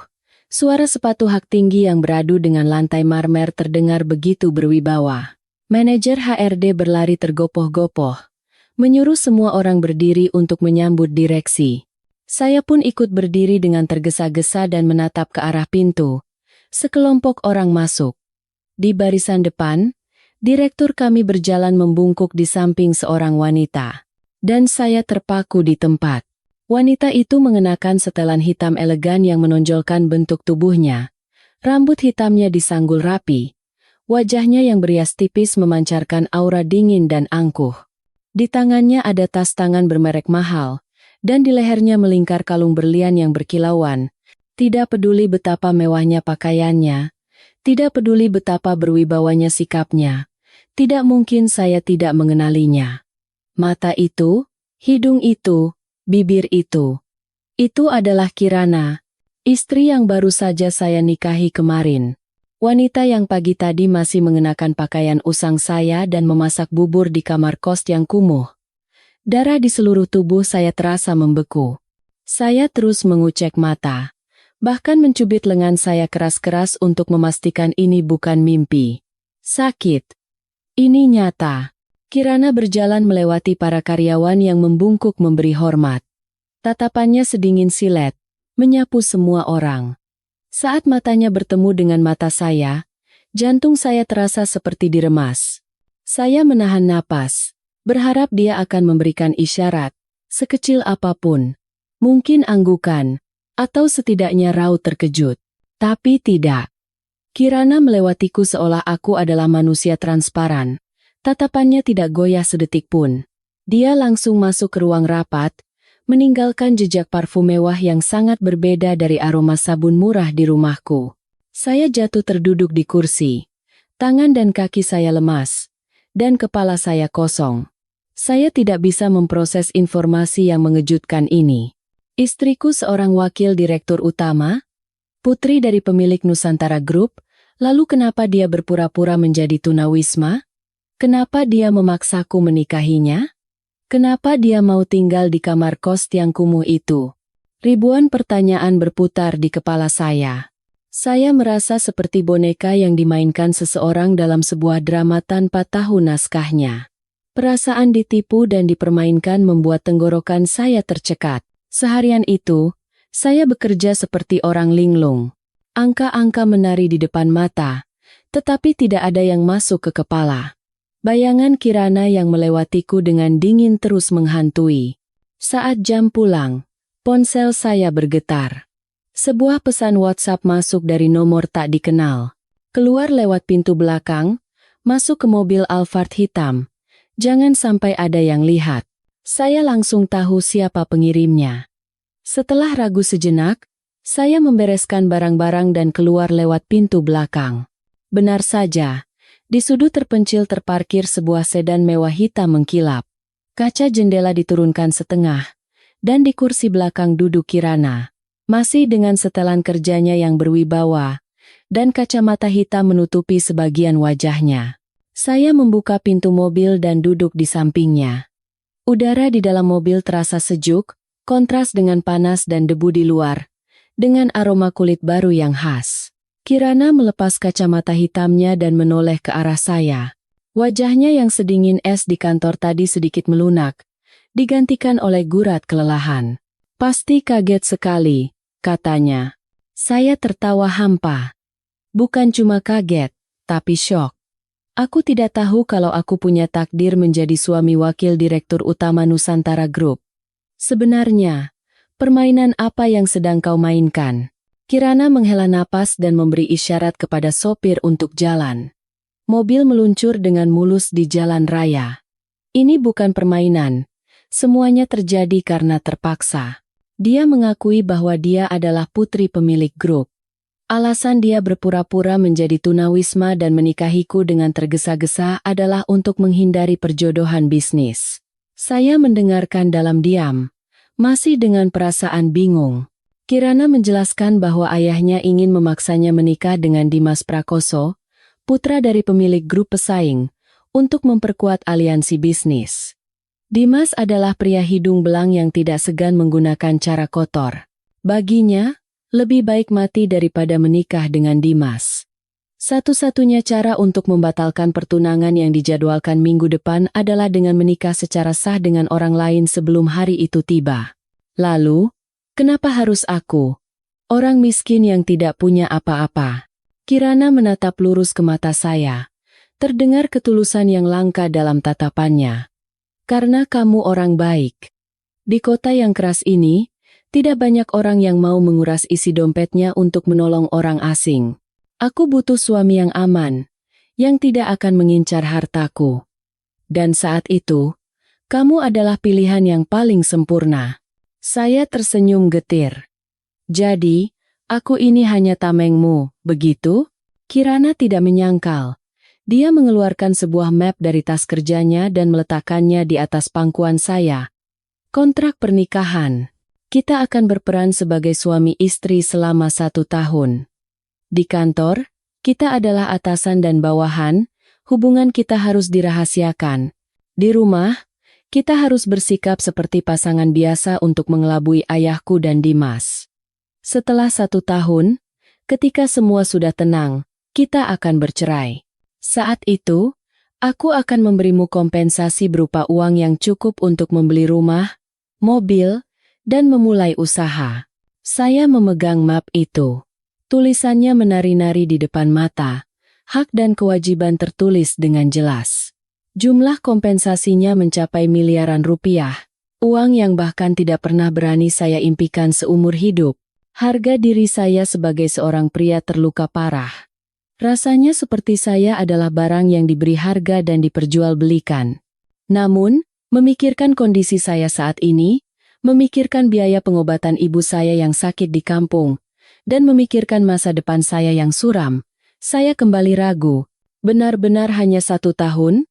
[SPEAKER 1] Suara sepatu hak tinggi yang beradu dengan lantai marmer terdengar begitu berwibawa. Manajer HRD berlari tergopoh-gopoh, menyuruh semua orang berdiri untuk menyambut direksi. Saya pun ikut berdiri dengan tergesa-gesa dan menatap ke arah pintu. Sekelompok orang masuk. Di barisan depan, direktur kami berjalan membungkuk di samping seorang wanita. Dan saya terpaku di tempat. Wanita itu mengenakan setelan hitam elegan yang menonjolkan bentuk tubuhnya. Rambut hitamnya disanggul rapi. Wajahnya yang berias tipis memancarkan aura dingin dan angkuh. Di tangannya ada tas tangan bermerek mahal, dan di lehernya melingkar kalung berlian yang berkilauan. Tidak peduli betapa mewahnya pakaiannya, tidak peduli betapa berwibawanya sikapnya, tidak mungkin saya tidak mengenalinya. Mata itu, hidung itu, bibir itu adalah Kirana, istri yang baru saja saya nikahi kemarin. Wanita yang pagi tadi masih mengenakan pakaian usang saya dan memasak bubur di kamar kos yang kumuh. Darah di seluruh tubuh saya terasa membeku. Saya terus mengucek mata, bahkan mencubit lengan saya keras-keras untuk memastikan ini bukan mimpi. Sakit. Ini nyata. Kirana berjalan melewati para karyawan yang membungkuk memberi hormat. Tatapannya sedingin silet, menyapu semua orang. Saat matanya bertemu dengan mata saya, jantung saya terasa seperti diremas. Saya menahan napas, berharap dia akan memberikan isyarat, sekecil apapun. Mungkin anggukan, atau setidaknya raut terkejut. Tapi tidak. Kirana melewatiku seolah aku adalah manusia transparan. Tatapannya tidak goyah sedetik pun. Dia langsung masuk ke ruang rapat, meninggalkan jejak parfum mewah yang sangat berbeda dari aroma sabun murah di rumahku. Saya jatuh terduduk di kursi. Tangan dan kaki saya lemas, dan kepala saya kosong. Saya tidak bisa memproses informasi yang mengejutkan ini. Istriku seorang wakil direktur utama, putri dari pemilik Nusantara Group, lalu kenapa dia berpura-pura menjadi tunawisma? Kenapa dia memaksaku menikahinya? Kenapa dia mau tinggal di kamar kos yang kumuh itu? Ribuan pertanyaan berputar di kepala saya. Saya merasa seperti boneka yang dimainkan seseorang dalam sebuah drama tanpa tahu naskahnya. Perasaan ditipu dan dipermainkan membuat tenggorokan saya tercekat. Seharian itu, saya bekerja seperti orang linglung. Angka-angka menari di depan mata, tetapi tidak ada yang masuk ke kepala. Bayangan Kirana yang melewatiku dengan dingin terus menghantui. Saat jam pulang, ponsel saya bergetar. Sebuah pesan WhatsApp masuk dari nomor tak dikenal. Keluar lewat pintu belakang, masuk ke mobil Alphard hitam. Jangan sampai ada yang lihat. Saya langsung tahu siapa pengirimnya. Setelah ragu sejenak, saya membereskan barang-barang dan keluar lewat pintu belakang. Benar saja. Di sudut terpencil terparkir sebuah sedan mewah hitam mengkilap. Kaca jendela diturunkan setengah, dan di kursi belakang duduk Kirana. Masih dengan setelan kerjanya yang berwibawa, dan kacamata hitam menutupi sebagian wajahnya. Saya membuka pintu mobil dan duduk di sampingnya. Udara di dalam mobil terasa sejuk, kontras dengan panas dan debu di luar, dengan aroma kulit baru yang khas. Kirana melepas kacamata hitamnya dan menoleh ke arah saya. Wajahnya yang sedingin es di kantor tadi sedikit melunak, digantikan oleh gurat kelelahan. Pasti kaget sekali, katanya. Saya tertawa hampa. Bukan cuma kaget, tapi syok. Aku tidak tahu kalau aku punya takdir menjadi suami wakil direktur utama Nusantara Group. Sebenarnya, permainan apa yang sedang kau mainkan? Kirana menghela napas dan memberi isyarat kepada sopir untuk jalan. Mobil meluncur dengan mulus di jalan raya. Ini bukan permainan. Semuanya terjadi karena terpaksa. Dia mengakui bahwa dia adalah putri pemilik grup. Alasan dia berpura-pura menjadi tunawisma dan menikahiku dengan tergesa-gesa adalah untuk menghindari perjodohan bisnis. Saya mendengarkan dalam diam, masih dengan perasaan bingung. Kirana menjelaskan bahwa ayahnya ingin memaksanya menikah dengan Dimas Prakoso, putra dari pemilik grup pesaing, untuk memperkuat aliansi bisnis. Dimas adalah pria hidung belang yang tidak segan menggunakan cara kotor. Baginya, lebih baik mati daripada menikah dengan Dimas. Satu-satunya cara untuk membatalkan pertunangan yang dijadwalkan minggu depan adalah dengan menikah secara sah dengan orang lain sebelum hari itu tiba. Lalu, kenapa harus aku? Orang miskin yang tidak punya apa-apa. Kirana menatap lurus ke mata saya. Terdengar ketulusan yang langka dalam tatapannya. Karena kamu orang baik. Di kota yang keras ini, tidak banyak orang yang mau menguras isi dompetnya untuk menolong orang asing. Aku butuh suami yang aman, yang tidak akan mengincar hartaku. Dan saat itu, kamu adalah pilihan yang paling sempurna. Saya tersenyum getir. Jadi, aku ini hanya tamengmu, begitu? Kirana tidak menyangkal. Dia mengeluarkan sebuah map dari tas kerjanya dan meletakkannya di atas pangkuan saya. Kontrak pernikahan. Kita akan berperan sebagai suami istri selama 1 tahun. Di kantor, kita adalah atasan dan bawahan, hubungan kita harus dirahasiakan. Di rumah, kita harus bersikap seperti pasangan biasa untuk mengelabui ayahku dan Dimas. Setelah 1 tahun, ketika semua sudah tenang, kita akan bercerai. Saat itu, aku akan memberimu kompensasi berupa uang yang cukup untuk membeli rumah, mobil, dan memulai usaha. Saya memegang map itu. Tulisannya menari-nari di depan mata. Hak dan kewajiban tertulis dengan jelas. Jumlah kompensasinya mencapai miliaran rupiah. Uang yang bahkan tidak pernah berani saya impikan seumur hidup. Harga diri saya sebagai seorang pria terluka parah. Rasanya seperti saya adalah barang yang diberi harga dan diperjualbelikan. Namun, memikirkan kondisi saya saat ini, memikirkan biaya pengobatan ibu saya yang sakit di kampung, dan memikirkan masa depan saya yang suram, saya kembali ragu. Benar-benar hanya 1 tahun?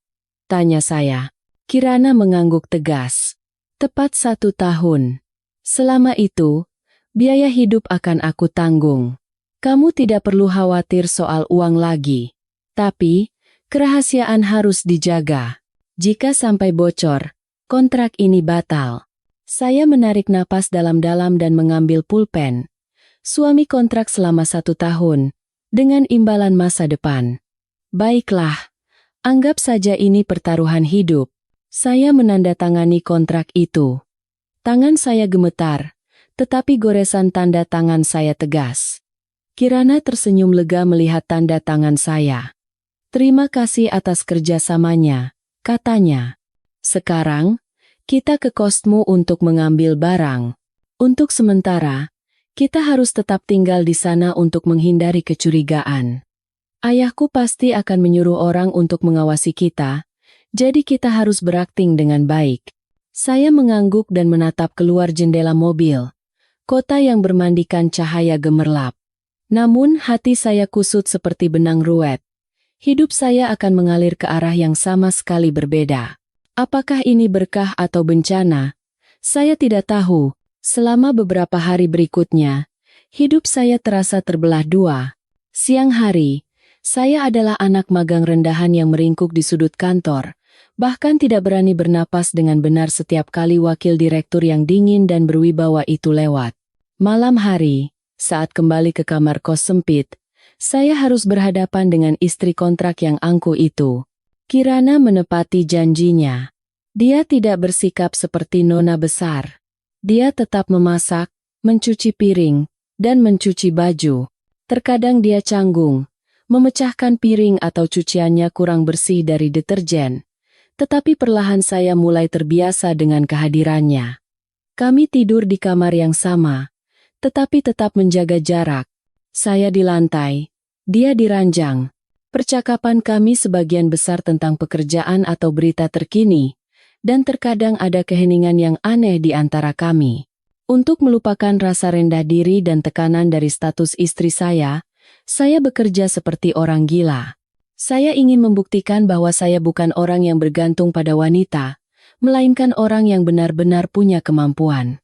[SPEAKER 1] Tanya saya. Kirana mengangguk tegas. Tepat 1 tahun. Selama itu, biaya hidup akan aku tanggung. Kamu tidak perlu khawatir soal uang lagi. Tapi, Kerahasiaan harus dijaga. Jika sampai bocor, kontrak ini batal. Saya menarik napas dalam-dalam dan mengambil pulpen. Suami kontrak selama 1 tahun, dengan imbalan masa depan. Baiklah, anggap saja ini pertaruhan hidup. Saya menandatangani kontrak itu. Tangan saya gemetar, tetapi goresan tanda tangan saya tegas. Kirana tersenyum lega melihat tanda tangan saya. Terima kasih atas kerjasamanya, katanya. Sekarang, kita ke kosmu untuk mengambil barang. Untuk sementara, kita harus tetap tinggal di sana untuk menghindari kecurigaan. Ayahku pasti akan menyuruh orang untuk mengawasi kita, jadi kita harus berakting dengan baik. Saya mengangguk dan menatap keluar jendela mobil. Kota yang bermandikan cahaya gemerlap. Namun hati saya kusut seperti benang ruwet. Hidup saya akan mengalir ke arah yang sama sekali berbeda. Apakah ini berkah atau bencana? Saya tidak tahu. Selama beberapa hari berikutnya, hidup saya terasa terbelah dua. Siang hari, saya adalah anak magang rendahan yang meringkuk di sudut kantor, bahkan tidak berani bernapas dengan benar setiap kali wakil direktur yang dingin dan berwibawa itu lewat. Malam hari, saat kembali ke kamar kos sempit, saya harus berhadapan dengan istri kontrak yang angkuh itu. Kirana menepati janjinya. Dia tidak bersikap seperti nona besar. Dia tetap memasak, mencuci piring, dan mencuci baju. Terkadang dia canggung, memecahkan piring atau cuciannya kurang bersih dari deterjen. Tetapi perlahan saya mulai terbiasa dengan kehadirannya. Kami tidur di kamar yang sama, tetapi tetap menjaga jarak. Saya di lantai, dia di ranjang. Percakapan kami sebagian besar tentang pekerjaan atau berita terkini, dan terkadang ada keheningan yang aneh di antara kami. Untuk melupakan rasa rendah diri dan tekanan dari status istri saya bekerja seperti orang gila. Saya ingin membuktikan bahwa saya bukan orang yang bergantung pada wanita, melainkan orang yang benar-benar punya kemampuan.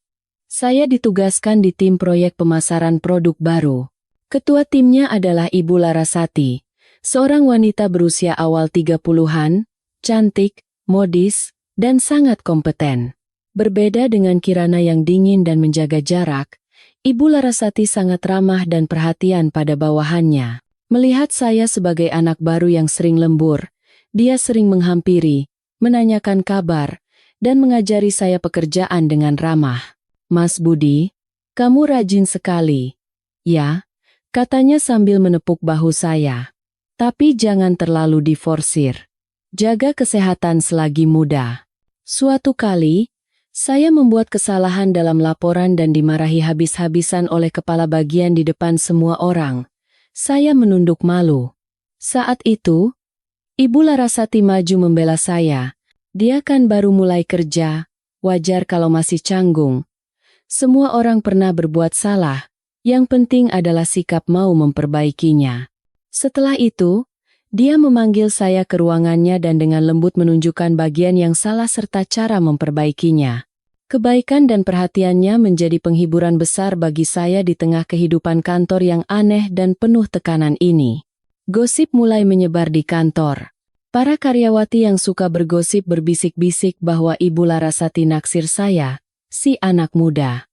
[SPEAKER 1] Saya ditugaskan di tim proyek pemasaran produk baru. Ketua timnya adalah Ibu Larasati, seorang wanita berusia awal 30-an, cantik, modis, dan sangat kompeten. Berbeda dengan Kirana yang dingin dan menjaga jarak, Ibu Larasati sangat ramah dan perhatian pada bawahannya. Melihat saya sebagai anak baru yang sering lembur, dia sering menghampiri, menanyakan kabar, dan mengajari saya pekerjaan dengan ramah. Mas Budi, kamu rajin sekali. Ya, katanya sambil menepuk bahu saya. Tapi jangan terlalu diforsir. Jaga kesehatan selagi muda. Suatu kali, saya membuat kesalahan dalam laporan dan dimarahi habis-habisan oleh kepala bagian di depan semua orang. Saya menunduk malu. Saat itu, Ibu Larasati maju membela saya. Dia kan baru mulai kerja, wajar kalau masih canggung. Semua orang pernah berbuat salah, yang penting adalah sikap mau memperbaikinya. Setelah itu, dia memanggil saya ke ruangannya dan dengan lembut menunjukkan bagian yang salah serta cara memperbaikinya. Kebaikan dan perhatiannya menjadi penghiburan besar bagi saya di tengah kehidupan kantor yang aneh dan penuh tekanan ini. Gosip mulai menyebar di kantor. Para karyawati yang suka bergosip berbisik-bisik bahwa Ibu Larasati naksir saya, si anak muda.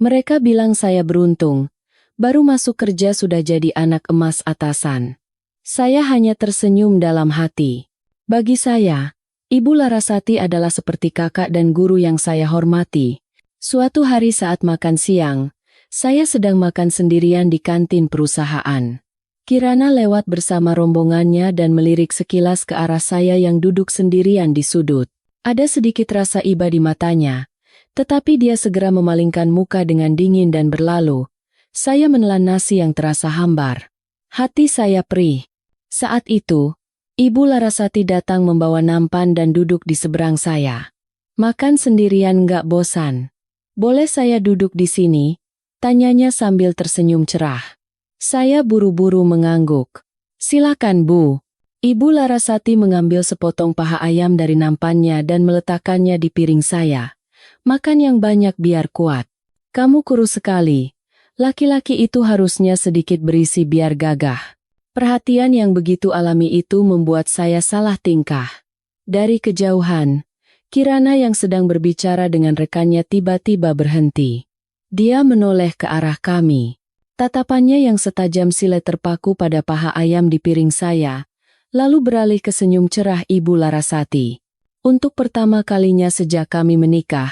[SPEAKER 1] Mereka bilang saya beruntung, baru masuk kerja sudah jadi anak emas atasan. Saya hanya tersenyum dalam hati. Bagi saya, Ibu Larasati adalah seperti kakak dan guru yang saya hormati. Suatu hari saat makan siang, saya sedang makan sendirian di kantin perusahaan. Kirana lewat bersama rombongannya dan melirik sekilas ke arah saya yang duduk sendirian di sudut. Ada sedikit rasa iba di matanya. Tetapi dia segera memalingkan muka dengan dingin dan berlalu. Saya menelan nasi yang terasa hambar. Hati saya perih. Saat itu, Ibu Larasati datang membawa nampan dan duduk di seberang saya. Makan sendirian nggak bosan? Boleh saya duduk di sini? Tanyanya sambil tersenyum cerah. Saya buru-buru mengangguk. Silakan Bu. Ibu Larasati mengambil sepotong paha ayam dari nampannya dan meletakkannya di piring saya. Makan yang banyak biar kuat. Kamu kurus sekali. Laki-laki itu harusnya sedikit berisi biar gagah. Perhatian yang begitu alami itu membuat saya salah tingkah. Dari kejauhan, Kirana yang sedang berbicara dengan rekannya tiba-tiba berhenti. Dia menoleh ke arah kami. Tatapannya yang setajam silet terpaku pada paha ayam di piring saya, lalu beralih ke senyum cerah Ibu Larasati. Untuk pertama kalinya sejak kami menikah,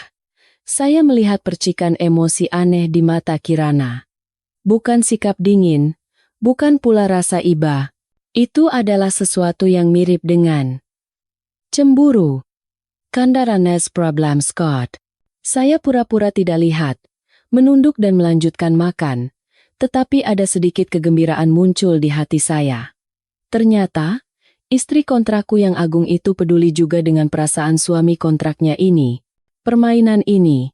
[SPEAKER 1] saya melihat percikan emosi aneh di mata Kirana. Bukan sikap dingin, bukan pula rasa iba. Itu adalah sesuatu yang mirip dengan cemburu. Kandaranes problem Scott. Saya pura-pura tidak lihat, menunduk dan melanjutkan makan, tetapi ada sedikit kegembiraan muncul di hati saya. Ternyata, istri kontrakku yang agung itu peduli juga dengan perasaan suami kontraknya ini. Permainan ini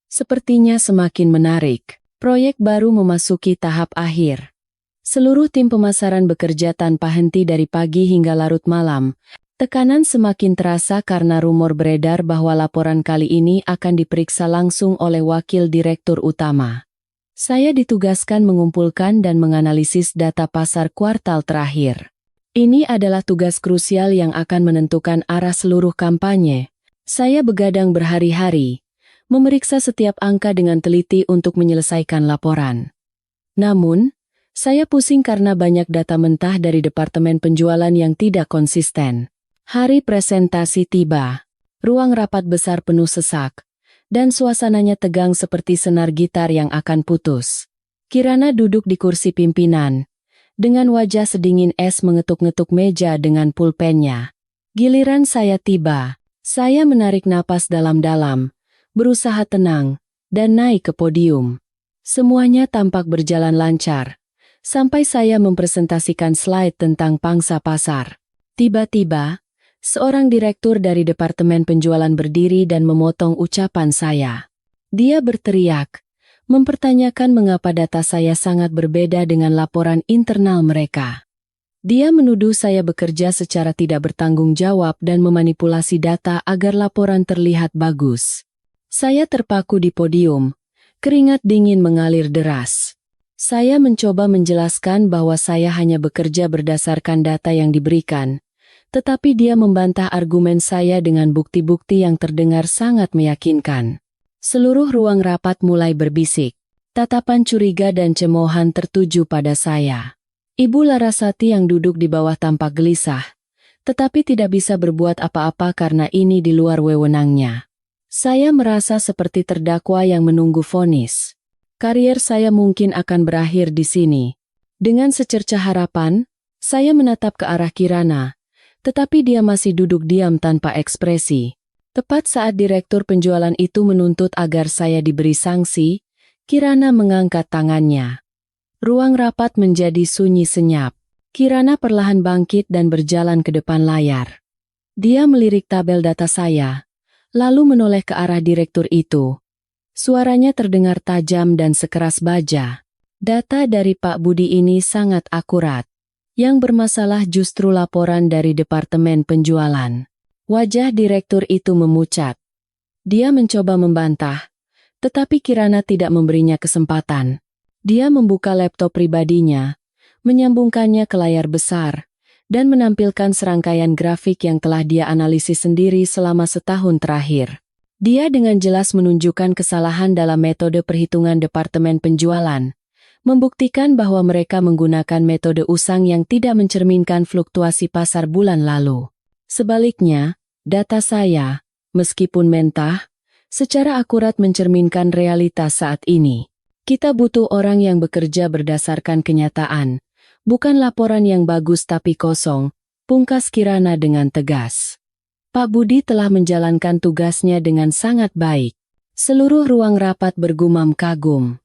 [SPEAKER 1] sepertinya semakin menarik. Proyek baru memasuki tahap akhir. Seluruh tim pemasaran bekerja tanpa henti dari pagi hingga larut malam. Tekanan semakin terasa karena rumor beredar bahwa laporan kali ini akan diperiksa langsung oleh wakil direktur utama. Saya ditugaskan mengumpulkan dan menganalisis data pasar kuartal terakhir. Ini adalah tugas krusial yang akan menentukan arah seluruh kampanye. Saya begadang berhari-hari, memeriksa setiap angka dengan teliti untuk menyelesaikan laporan. Namun, saya pusing karena banyak data mentah dari departemen penjualan yang tidak konsisten. Hari presentasi tiba. Ruang rapat besar penuh sesak, dan suasananya tegang seperti senar gitar yang akan putus. Kirana duduk di kursi pimpinan, dengan wajah sedingin es mengetuk-ngetuk meja dengan pulpennya. Giliran saya tiba, saya menarik napas dalam-dalam, berusaha tenang, dan naik ke podium. Semuanya tampak berjalan lancar. Sampai saya mempresentasikan slide tentang pangsa pasar. Tiba-tiba, seorang direktur dari departemen penjualan berdiri dan memotong ucapan saya. Dia berteriak, mempertanyakan mengapa data saya sangat berbeda dengan laporan internal mereka. Dia menuduh saya bekerja secara tidak bertanggung jawab dan memanipulasi data agar laporan terlihat bagus. Saya terpaku di podium, keringat dingin mengalir deras. Saya mencoba menjelaskan bahwa saya hanya bekerja berdasarkan data yang diberikan, tetapi dia membantah argumen saya dengan bukti-bukti yang terdengar sangat meyakinkan. Seluruh ruang rapat mulai berbisik. Tatapan curiga dan cemoohan tertuju pada saya. Ibu Larasati yang duduk di bawah tampak gelisah, tetapi tidak bisa berbuat apa-apa karena ini di luar wewenangnya. Saya merasa seperti terdakwa yang menunggu vonis. Karier saya mungkin akan berakhir di sini. Dengan secercah harapan, saya menatap ke arah Kirana, tetapi dia masih duduk diam tanpa ekspresi. Tepat saat direktur penjualan itu menuntut agar saya diberi sanksi, Kirana mengangkat tangannya. Ruang rapat menjadi sunyi senyap. Kirana perlahan bangkit dan berjalan ke depan layar. Dia melirik tabel data saya, lalu menoleh ke arah direktur itu. Suaranya terdengar tajam dan sekeras baja. Data dari Pak Budi ini sangat akurat. Yang bermasalah justru laporan dari departemen penjualan. Wajah direktur itu memucat. Dia mencoba membantah, tetapi Kirana tidak memberinya kesempatan. Dia membuka laptop pribadinya, menyambungkannya ke layar besar, dan menampilkan serangkaian grafik yang telah dia analisis sendiri selama setahun terakhir. Dia dengan jelas menunjukkan kesalahan dalam metode perhitungan departemen penjualan, membuktikan bahwa mereka menggunakan metode usang yang tidak mencerminkan fluktuasi pasar bulan lalu. Sebaliknya, data saya, meskipun mentah, secara akurat mencerminkan realitas saat ini. Kita butuh orang yang bekerja berdasarkan kenyataan, bukan laporan yang bagus tapi kosong, pungkas Kirana dengan tegas. Pak Budi telah menjalankan tugasnya dengan sangat baik. Seluruh ruang rapat bergumam kagum.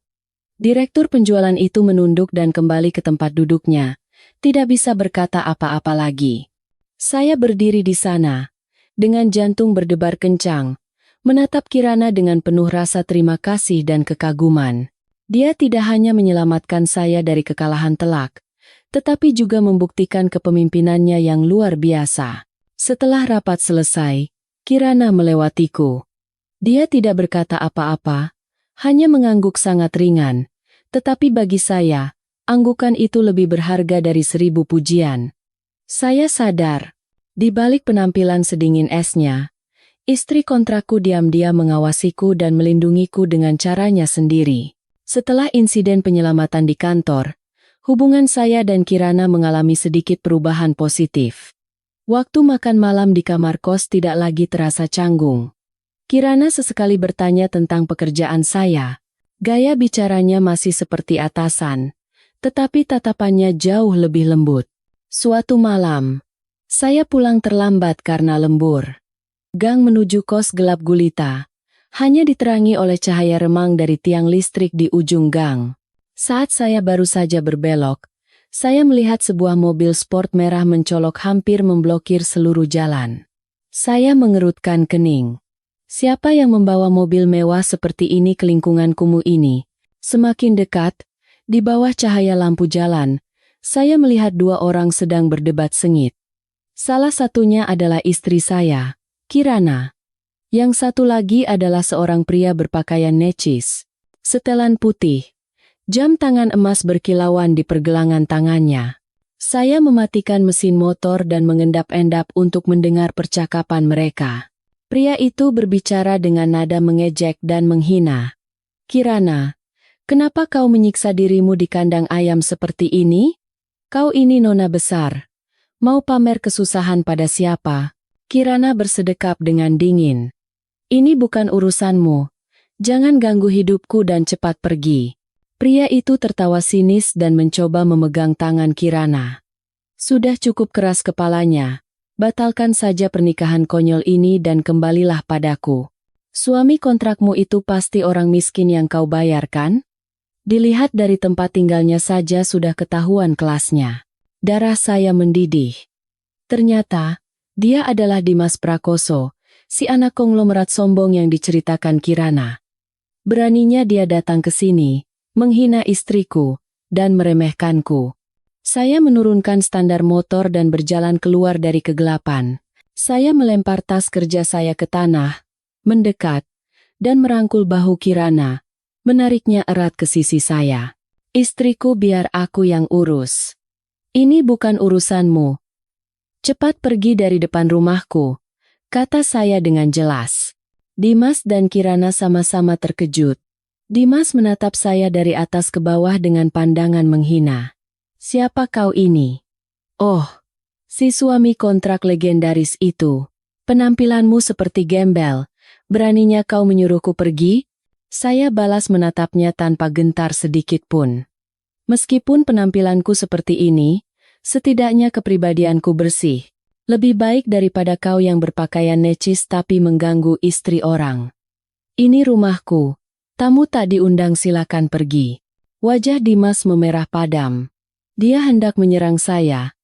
[SPEAKER 1] Direktur penjualan itu menunduk dan kembali ke tempat duduknya, tidak bisa berkata apa-apa lagi. Saya berdiri di sana, dengan jantung berdebar kencang, menatap Kirana dengan penuh rasa terima kasih dan kekaguman. Dia tidak hanya menyelamatkan saya dari kekalahan telak, tetapi juga membuktikan kepemimpinannya yang luar biasa. Setelah rapat selesai, Kirana melewatiku. Dia tidak berkata apa-apa, hanya mengangguk sangat ringan. Tetapi bagi saya, Anggukan itu lebih berharga dari 1000 pujian. Saya sadar, di balik penampilan sedingin esnya, istri kontrakku diam-diam mengawasiku dan melindungiku dengan caranya sendiri. Setelah insiden penyelamatan di kantor, hubungan saya dan Kirana mengalami sedikit perubahan positif. Waktu makan malam di kamar kos tidak lagi terasa canggung. Kirana sesekali bertanya tentang pekerjaan saya. Gaya bicaranya masih seperti atasan, tetapi tatapannya jauh lebih lembut. Suatu malam, saya pulang terlambat karena lembur. Gang menuju kos gelap gulita, hanya diterangi oleh cahaya remang dari tiang listrik di ujung gang. Saat saya baru saja berbelok, saya melihat sebuah mobil sport merah mencolok hampir memblokir seluruh jalan. Saya mengerutkan kening. Siapa yang membawa mobil mewah seperti ini ke lingkungan kumuh ini? Semakin dekat, di bawah cahaya lampu jalan, saya melihat dua orang sedang berdebat sengit. Salah satunya adalah istri saya, Kirana. Yang satu lagi adalah seorang pria berpakaian necis. Setelan putih. Jam tangan emas berkilauan di pergelangan tangannya. Saya mematikan mesin motor dan mengendap-endap untuk mendengar percakapan mereka. Pria itu berbicara dengan nada mengejek dan menghina. Kirana, kenapa kau menyiksa dirimu di kandang ayam seperti ini? Kau ini nona besar. Mau pamer kesusahan pada siapa? Kirana bersedekap dengan dingin. Ini bukan urusanmu. Jangan ganggu hidupku dan cepat pergi. Pria itu tertawa sinis dan mencoba memegang tangan Kirana. Sudah cukup keras kepalanya. Batalkan saja pernikahan konyol ini dan kembalilah padaku. Suami kontrakmu itu pasti orang miskin yang kau bayarkan? Dilihat dari tempat tinggalnya saja sudah ketahuan kelasnya. Darah saya mendidih. Ternyata, dia adalah Dimas Prakoso, si anak konglomerat sombong yang diceritakan Kirana. Beraninya dia datang ke sini, menghina istriku, dan meremehkanku. Saya menurunkan standar motor dan berjalan keluar dari kegelapan. Saya melempar tas kerja saya ke tanah, mendekat, dan merangkul bahu Kirana, menariknya erat ke sisi saya. Istriku biar aku yang urus. Ini bukan urusanmu. Cepat pergi dari depan rumahku, kata saya dengan jelas. Dimas dan Kirana sama-sama terkejut. Dimas menatap saya dari atas ke bawah dengan pandangan menghina. Siapa kau ini? Oh, si suami kontrak legendaris itu. Penampilanmu seperti gembel. Beraninya kau menyuruhku pergi? Saya balas menatapnya tanpa gentar sedikit pun. Meskipun penampilanku seperti ini, setidaknya kepribadianku bersih. Lebih baik daripada kau yang berpakaian necis tapi mengganggu istri orang. Ini rumahku. Tamu tak diundang silakan pergi. Wajah Dimas memerah padam. Dia hendak menyerang saya.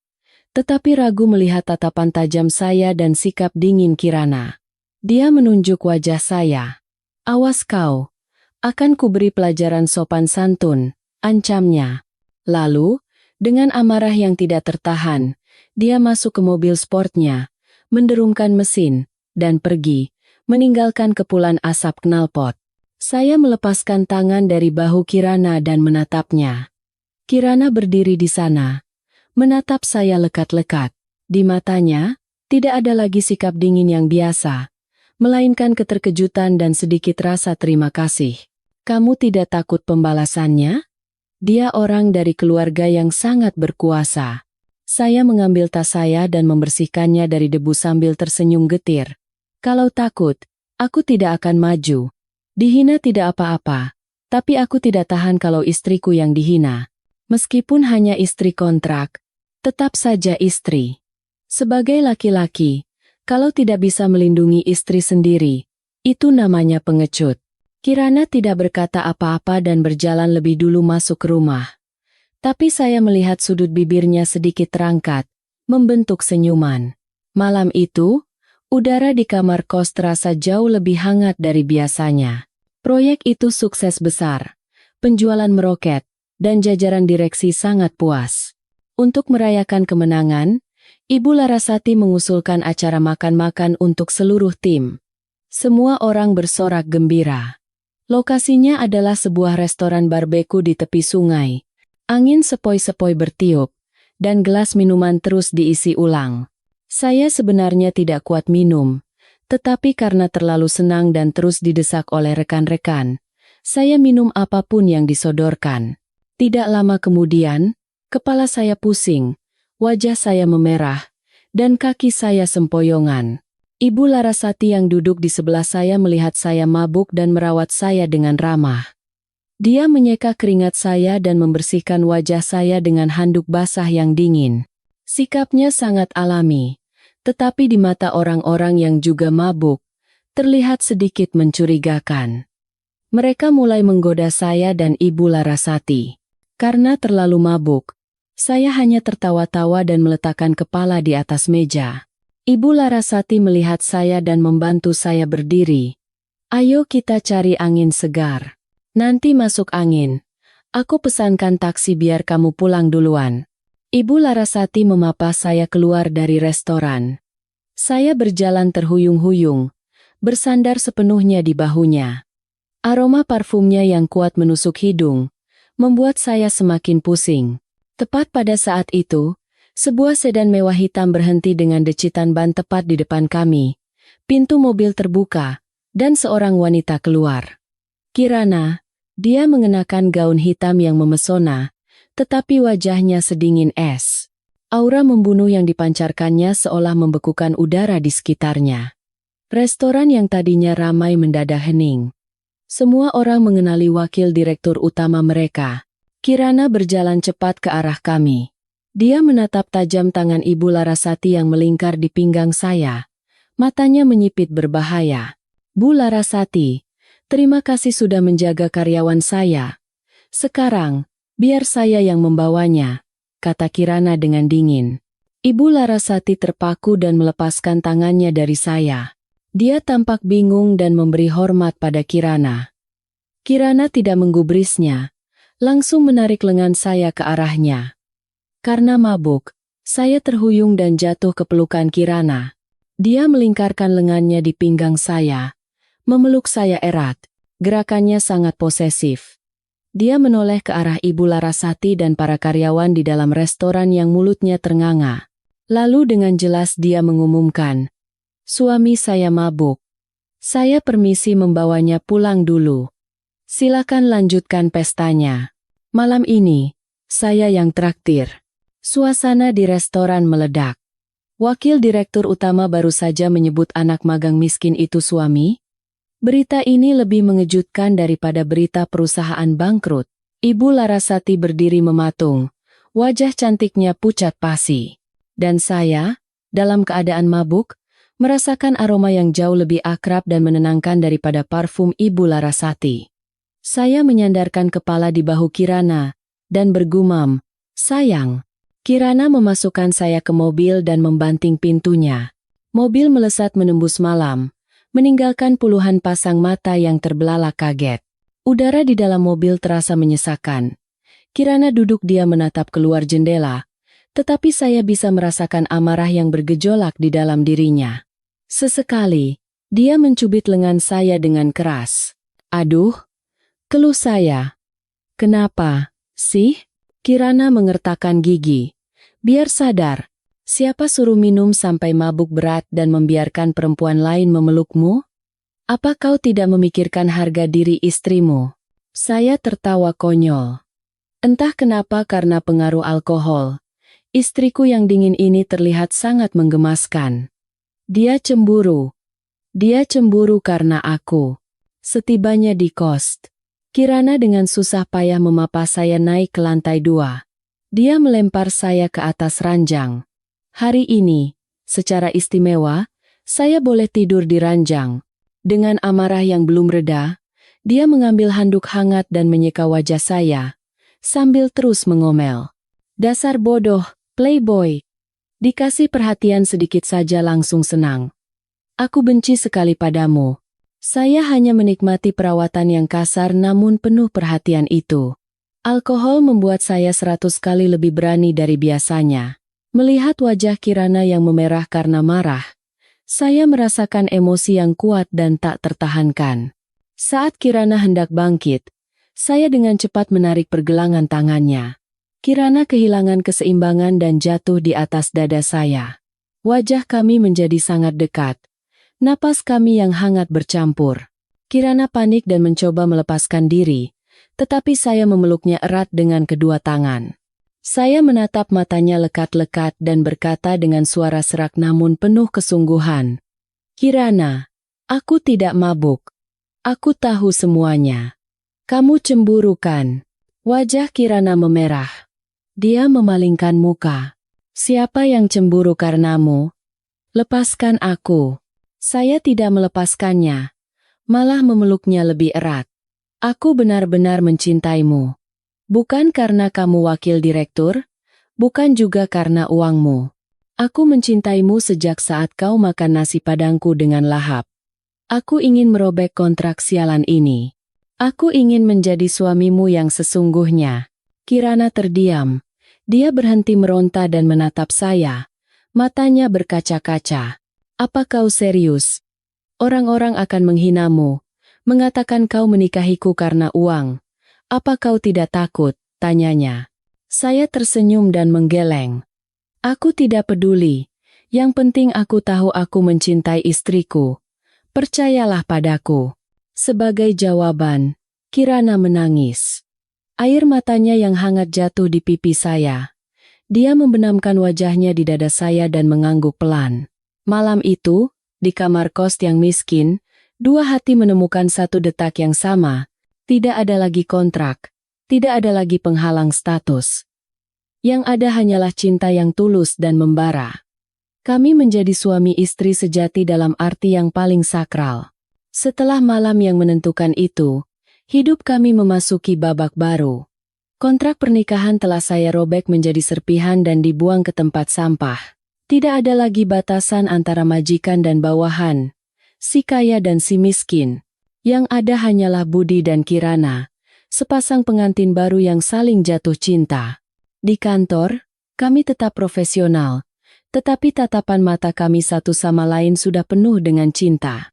[SPEAKER 1] Tetapi ragu melihat tatapan tajam saya dan sikap dingin Kirana. Dia menunjuk wajah saya. Awas kau. Akan kuberi pelajaran sopan santun, ancamnya. Lalu, dengan amarah yang tidak tertahan, dia masuk ke mobil sportnya, menderungkan mesin, dan pergi, meninggalkan kepulan asap knalpot. Saya melepaskan tangan dari bahu Kirana dan menatapnya. Kirana berdiri di sana, menatap saya lekat-lekat. Di matanya, tidak ada lagi sikap dingin yang biasa, melainkan keterkejutan dan sedikit rasa terima kasih. Kamu tidak takut pembalasannya? Dia orang dari keluarga yang sangat berkuasa. Saya mengambil tas saya dan membersihkannya dari debu sambil tersenyum getir. Kalau takut, aku tidak akan maju. Dihina tidak apa-apa, tapi aku tidak tahan kalau istriku yang dihina. Meskipun hanya istri kontrak, tetap saja istri. Sebagai laki-laki, kalau tidak bisa melindungi istri sendiri, itu namanya pengecut. Kirana tidak berkata apa-apa dan berjalan lebih dulu masuk ke rumah. Tapi saya melihat sudut bibirnya sedikit terangkat, membentuk senyuman. Malam itu, udara di kamar kos terasa jauh lebih hangat dari biasanya. Proyek itu sukses besar, penjualan meroket, dan jajaran direksi sangat puas. Untuk merayakan kemenangan, Ibu Larasati mengusulkan acara makan-makan untuk seluruh tim. Semua orang bersorak gembira. Lokasinya adalah sebuah restoran barbeque di tepi sungai. Angin sepoi-sepoi bertiup, dan gelas minuman terus diisi ulang. Saya sebenarnya tidak kuat minum, tetapi karena terlalu senang dan terus didesak oleh rekan-rekan, saya minum apapun yang disodorkan. Tidak lama kemudian, kepala saya pusing, wajah saya memerah, dan kaki saya sempoyongan. Ibu Larasati yang duduk di sebelah saya melihat saya mabuk dan merawat saya dengan ramah. Dia menyeka keringat saya dan membersihkan wajah saya dengan handuk basah yang dingin. Sikapnya sangat alami, tetapi di mata orang-orang yang juga mabuk, terlihat sedikit mencurigakan. Mereka mulai menggoda saya dan Ibu Larasati. Karena terlalu mabuk, saya hanya tertawa-tawa dan meletakkan kepala di atas meja. Ibu Larasati melihat saya dan membantu saya berdiri. "Ayo kita cari angin segar. Nanti masuk angin. Aku pesankan taksi biar kamu pulang duluan." Ibu Larasati memapa saya keluar dari restoran. Saya berjalan terhuyung-huyung, bersandar sepenuhnya di bahunya. Aroma parfumnya yang kuat menusuk hidung, membuat saya semakin pusing. Tepat pada saat itu, sebuah sedan mewah hitam berhenti dengan decitan ban tepat di depan kami. Pintu mobil terbuka, dan seorang wanita keluar. Kirana. Dia mengenakan gaun hitam yang memesona, tetapi wajahnya sedingin es. Aura membunuh yang dipancarkannya seolah membekukan udara di sekitarnya. Restoran yang tadinya ramai mendadak hening. Semua orang mengenali wakil direktur utama mereka. Kirana berjalan cepat ke arah kami. Dia menatap tajam tangan Ibu Larasati yang melingkar di pinggang saya. Matanya menyipit berbahaya. "Bu Larasati, terima kasih sudah menjaga karyawan saya. Sekarang, biar saya yang membawanya," kata Kirana dengan dingin. Ibu Larasati terpaku dan melepaskan tangannya dari saya. Dia tampak bingung dan memberi hormat pada Kirana. Kirana tidak menggubrisnya, langsung menarik lengan saya ke arahnya. Karena mabuk, saya terhuyung dan jatuh ke pelukan Kirana. Dia melingkarkan lengannya di pinggang saya, memeluk saya erat. Gerakannya sangat posesif. Dia menoleh ke arah Ibu Larasati dan para karyawan di dalam restoran yang mulutnya ternganga. Lalu dengan jelas dia mengumumkan, "Suami saya mabuk. Saya permisi membawanya pulang dulu. Silakan lanjutkan pestanya. Malam ini, saya yang traktir." Suasana di restoran meledak. Wakil direktur utama baru saja menyebut anak magang miskin itu suami. Berita ini lebih mengejutkan daripada berita perusahaan bangkrut. Ibu Larasati berdiri mematung, wajah cantiknya pucat pasi. Dan saya, dalam keadaan mabuk, merasakan aroma yang jauh lebih akrab dan menenangkan daripada parfum Ibu Larasati. Saya menyandarkan kepala di bahu Kirana, dan bergumam, "Sayang." Kirana memasukkan saya ke mobil dan membanting pintunya. Mobil melesat menembus malam, meninggalkan puluhan pasang mata yang terbelalak kaget. Udara di dalam mobil terasa menyesakan. Kirana duduk diam menatap keluar jendela, tetapi saya bisa merasakan amarah yang bergejolak di dalam dirinya. Sesekali, dia mencubit lengan saya dengan keras. "Aduh," keluh saya. "Kenapa, sih?" Kirana mengertakkan gigi. "Biar sadar. Siapa suruh minum sampai mabuk berat dan membiarkan perempuan lain memelukmu? Apa kau tidak memikirkan harga diri istrimu?" Saya tertawa konyol. Entah kenapa karena pengaruh alkohol, istriku yang dingin ini terlihat sangat menggemaskan. Dia cemburu. Dia cemburu karena aku. Setibanya di kos, Kirana dengan susah payah memapa saya naik ke lantai 2. Dia melempar saya ke atas ranjang. Hari ini, secara istimewa, saya boleh tidur di ranjang. Dengan amarah yang belum reda, dia mengambil handuk hangat dan menyeka wajah saya, sambil terus mengomel. "Dasar bodoh, playboy. Dikasih perhatian sedikit saja langsung senang. Aku benci sekali padamu." Saya hanya menikmati perawatan yang kasar namun penuh perhatian itu. Alkohol membuat saya 100 kali lebih berani dari biasanya. Melihat wajah Kirana yang memerah karena marah, saya merasakan emosi yang kuat dan tak tertahankan. Saat Kirana hendak bangkit, saya dengan cepat menarik pergelangan tangannya. Kirana kehilangan keseimbangan dan jatuh di atas dada saya. Wajah kami menjadi sangat dekat. Napas kami yang hangat bercampur. Kirana panik dan mencoba melepaskan diri, tetapi saya memeluknya erat dengan kedua tangan. Saya menatap matanya lekat-lekat dan berkata dengan suara serak namun penuh kesungguhan, "Kirana, aku tidak mabuk. Aku tahu semuanya. Kamu cemburu kan?" Wajah Kirana memerah. Dia memalingkan muka. "Siapa yang cemburu karenamu? Lepaskan aku." Saya tidak melepaskannya, malah memeluknya lebih erat. "Aku benar-benar mencintaimu. Bukan karena kamu wakil direktur, bukan juga karena uangmu. Aku mencintaimu sejak saat kau makan nasi padangku dengan lahap. Aku ingin merobek kontrak sialan ini. Aku ingin menjadi suamimu yang sesungguhnya." Kirana terdiam. Dia berhenti meronta dan menatap saya. Matanya berkaca-kaca. "Apa kau serius? Orang-orang akan menghinamu, mengatakan kau menikahiku karena uang. Apa kau tidak takut?" tanyanya. Saya tersenyum dan menggeleng. "Aku tidak peduli. Yang penting aku tahu aku mencintai istriku. Percayalah padaku." Sebagai jawaban, Kirana menangis. Air matanya yang hangat jatuh di pipi saya. Dia membenamkan wajahnya di dada saya dan mengangguk pelan. Malam itu, di kamar kos yang miskin, dua hati menemukan satu detak yang sama. Tidak ada lagi kontrak, tidak ada lagi penghalang status. Yang ada hanyalah cinta yang tulus dan membara. Kami menjadi suami istri sejati dalam arti yang paling sakral. Setelah malam yang menentukan itu, hidup kami memasuki babak baru. Kontrak pernikahan telah saya robek menjadi serpihan dan dibuang ke tempat sampah. Tidak ada lagi batasan antara majikan dan bawahan, si kaya dan si miskin. Yang ada hanyalah Budi dan Kirana, sepasang pengantin baru yang saling jatuh cinta. Di kantor, kami tetap profesional, tetapi tatapan mata kami satu sama lain sudah penuh dengan cinta.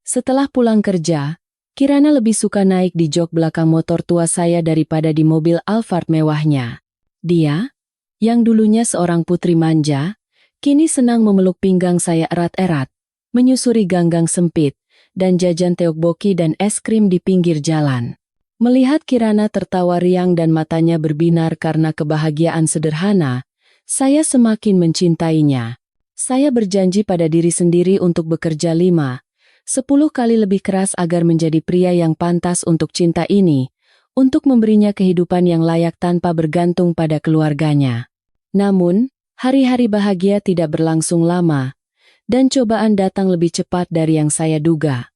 [SPEAKER 1] Setelah pulang kerja, Kirana lebih suka naik di jok belakang motor tua saya daripada di mobil Alphard mewahnya. Dia, yang dulunya seorang putri manja, kini senang memeluk pinggang saya erat-erat, menyusuri gang-gang sempit, dan jajan tteokbokki dan es krim di pinggir jalan. Melihat Kirana tertawa riang dan matanya berbinar karena kebahagiaan sederhana, saya semakin mencintainya. Saya berjanji pada diri sendiri untuk bekerja 5-10 kali lebih keras agar menjadi pria yang pantas untuk cinta ini, untuk memberinya kehidupan yang layak tanpa bergantung pada keluarganya. Namun, hari-hari bahagia tidak berlangsung lama, dan cobaan datang lebih cepat dari yang saya duga.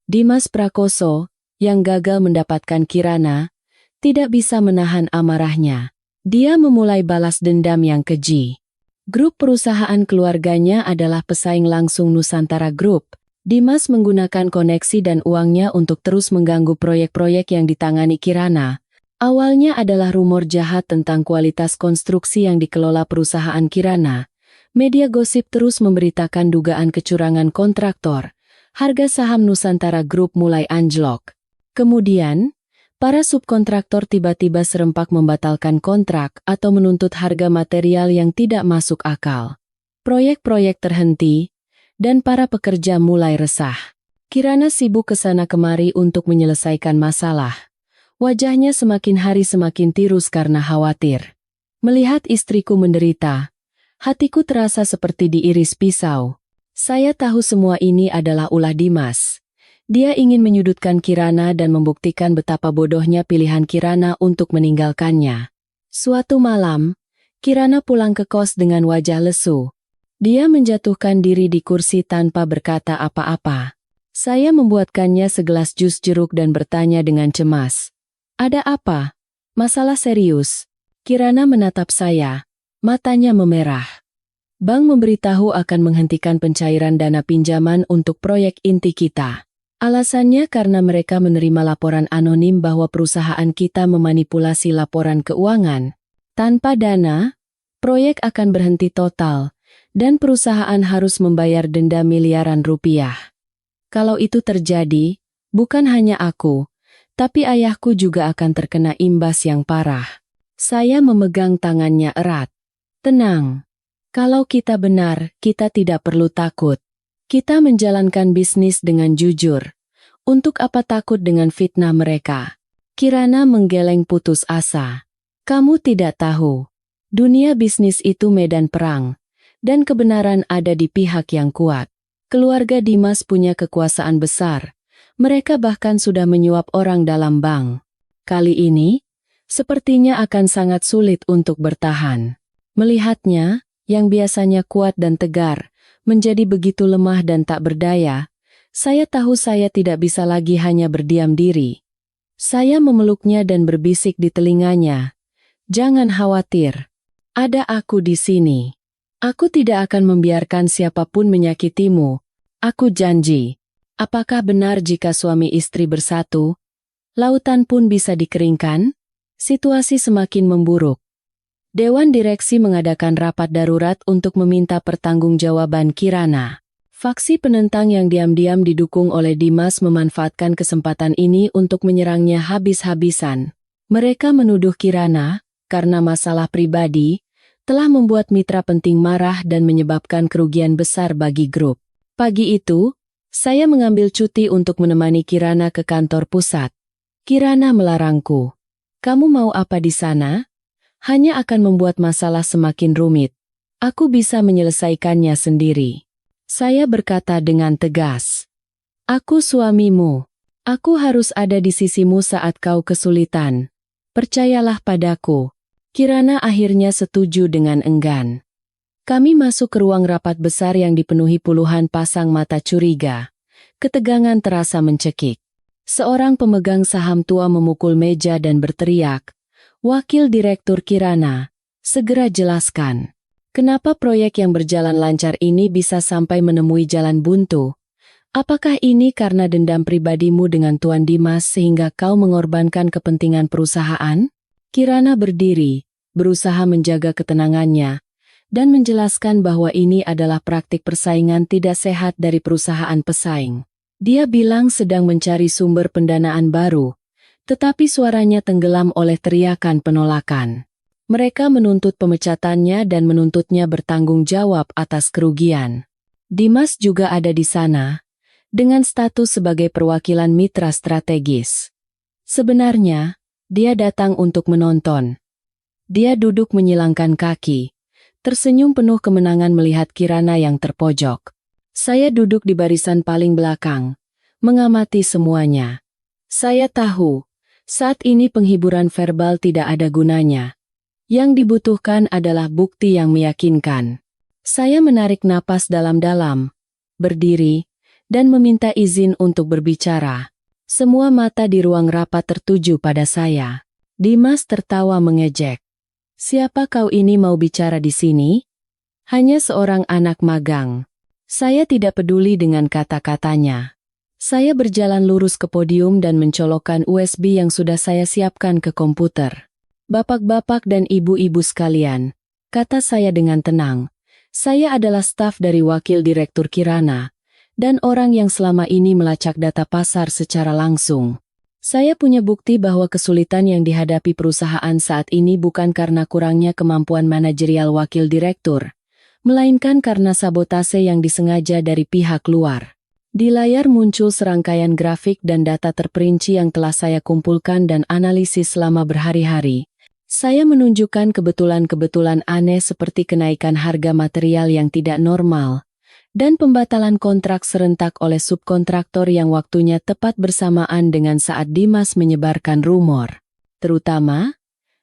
[SPEAKER 1] Dimas Prakoso, yang gagal mendapatkan Kirana, tidak bisa menahan amarahnya. Dia memulai balas dendam yang keji. Grup perusahaan keluarganya adalah pesaing langsung Nusantara Group. Dimas menggunakan koneksi dan uangnya untuk terus mengganggu proyek-proyek yang ditangani Kirana. Awalnya adalah rumor jahat tentang kualitas konstruksi yang dikelola perusahaan Kirana. Media gosip terus memberitakan dugaan kecurangan kontraktor. Harga saham Nusantara Group mulai anjlok. Kemudian, para subkontraktor tiba-tiba serempak membatalkan kontrak atau menuntut harga material yang tidak masuk akal. Proyek-proyek terhenti, dan para pekerja mulai resah. Kirana sibuk kesana kemari untuk menyelesaikan masalah. Wajahnya semakin hari semakin tirus karena khawatir. Melihat istriku menderita, hatiku terasa seperti diiris pisau. Saya tahu semua ini adalah ulah Dimas. Dia ingin menyudutkan Kirana dan membuktikan betapa bodohnya pilihan Kirana untuk meninggalkannya. Suatu malam, Kirana pulang ke kos dengan wajah lesu. Dia menjatuhkan diri di kursi tanpa berkata apa-apa. Saya membuatkannya segelas jus jeruk dan bertanya dengan cemas. "Ada apa? Masalah serius?" Kirana menatap saya, matanya memerah. Bank memberitahu akan menghentikan pencairan dana pinjaman untuk proyek inti kita. Alasannya karena mereka menerima laporan anonim bahwa perusahaan kita memanipulasi laporan keuangan. Tanpa dana, proyek akan berhenti total, dan perusahaan harus membayar denda miliaran rupiah. Kalau itu terjadi, bukan hanya aku, tapi ayahku juga akan terkena imbas yang parah. Saya memegang tangannya erat. Tenang. Kalau kita benar, kita tidak perlu takut. Kita menjalankan bisnis dengan jujur. Untuk apa takut dengan fitnah mereka? Kirana menggeleng putus asa. Kamu tidak tahu. Dunia bisnis itu medan perang. Dan kebenaran ada di pihak yang kuat. Keluarga Dimas punya kekuasaan besar. Mereka bahkan sudah menyuap orang dalam bank. Kali ini, sepertinya akan sangat sulit untuk bertahan. Melihatnya, yang biasanya kuat dan tegar, menjadi begitu lemah dan tak berdaya, saya tahu saya tidak bisa lagi hanya berdiam diri. Saya memeluknya dan berbisik di telinganya. Jangan khawatir. Ada aku di sini. Aku tidak akan membiarkan siapapun menyakitimu. Aku janji. Apakah benar jika suami istri bersatu, lautan pun bisa dikeringkan? Situasi semakin memburuk. Dewan Direksi mengadakan rapat darurat untuk meminta pertanggungjawaban Kirana. Faksi penentang yang diam-diam didukung oleh Dimas memanfaatkan kesempatan ini untuk menyerangnya habis-habisan. Mereka menuduh Kirana, karena masalah pribadi, telah membuat mitra penting marah dan menyebabkan kerugian besar bagi grup. Pagi itu, saya mengambil cuti untuk menemani Kirana ke kantor pusat. Kirana melarangku. Kamu mau apa di sana? Hanya akan membuat masalah semakin rumit. Aku bisa menyelesaikannya sendiri. Saya berkata dengan tegas. Aku suamimu. Aku harus ada di sisimu saat kau kesulitan. Percayalah padaku. Kirana akhirnya setuju dengan enggan. Kami masuk ke ruang rapat besar yang dipenuhi puluhan pasang mata curiga. Ketegangan terasa mencekik. Seorang pemegang saham tua memukul meja dan berteriak, "Wakil Direktur Kirana, segera jelaskan. Kenapa proyek yang berjalan lancar ini bisa sampai menemui jalan buntu? Apakah ini karena dendam pribadimu dengan Tuan Dimas sehingga kau mengorbankan kepentingan perusahaan?" Kirana berdiri, berusaha menjaga ketenangannya, dan menjelaskan bahwa ini adalah praktik persaingan tidak sehat dari perusahaan pesaing. Dia bilang sedang mencari sumber pendanaan baru, tetapi suaranya tenggelam oleh teriakan penolakan. Mereka menuntut pemecatannya dan menuntutnya bertanggung jawab atas kerugian. Dimas juga ada di sana, dengan status sebagai perwakilan mitra strategis. Sebenarnya, dia datang untuk menonton. Dia duduk menyilangkan kaki, tersenyum penuh kemenangan melihat Kirana yang terpojok. Saya duduk di barisan paling belakang, mengamati semuanya. Saya tahu, saat ini penghiburan verbal tidak ada gunanya. Yang dibutuhkan adalah bukti yang meyakinkan. Saya menarik napas dalam-dalam, berdiri, dan meminta izin untuk berbicara. Semua mata di ruang rapat tertuju pada saya. Dimas tertawa mengejek. "Siapa kau ini mau bicara di sini?" "Hanya seorang anak magang." Saya tidak peduli dengan kata-katanya. Saya berjalan lurus ke podium dan mencolokkan USB yang sudah saya siapkan ke komputer. "Bapak-bapak dan ibu-ibu sekalian," kata saya dengan tenang, "saya adalah staf dari Wakil Direktur Kirana, dan orang yang selama ini melacak data pasar secara langsung. Saya punya bukti bahwa kesulitan yang dihadapi perusahaan saat ini bukan karena kurangnya kemampuan manajerial Wakil Direktur, melainkan karena sabotase yang disengaja dari pihak luar." Di layar muncul serangkaian grafik dan data terperinci yang telah saya kumpulkan dan analisis selama berhari-hari. Saya menunjukkan kebetulan-kebetulan aneh seperti kenaikan harga material yang tidak normal, dan pembatalan kontrak serentak oleh subkontraktor yang waktunya tepat bersamaan dengan saat Dimas menyebarkan rumor. Terutama,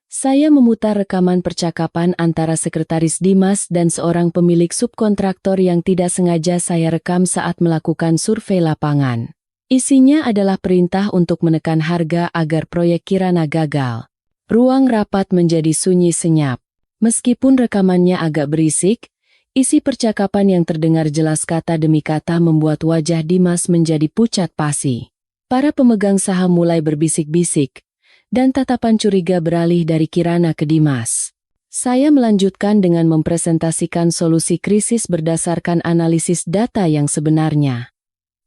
[SPEAKER 1] saya memutar rekaman percakapan antara sekretaris Dimas dan seorang pemilik subkontraktor yang tidak sengaja saya rekam saat melakukan survei lapangan. Isinya adalah perintah untuk menekan harga agar proyek Kirana gagal. Ruang rapat menjadi sunyi senyap. Meskipun rekamannya agak berisik, isi percakapan yang terdengar jelas kata demi kata membuat wajah Dimas menjadi pucat pasi. Para pemegang saham mulai berbisik-bisik, dan tatapan curiga beralih dari Kirana ke Dimas. Saya melanjutkan dengan mempresentasikan solusi krisis berdasarkan analisis data yang sebenarnya.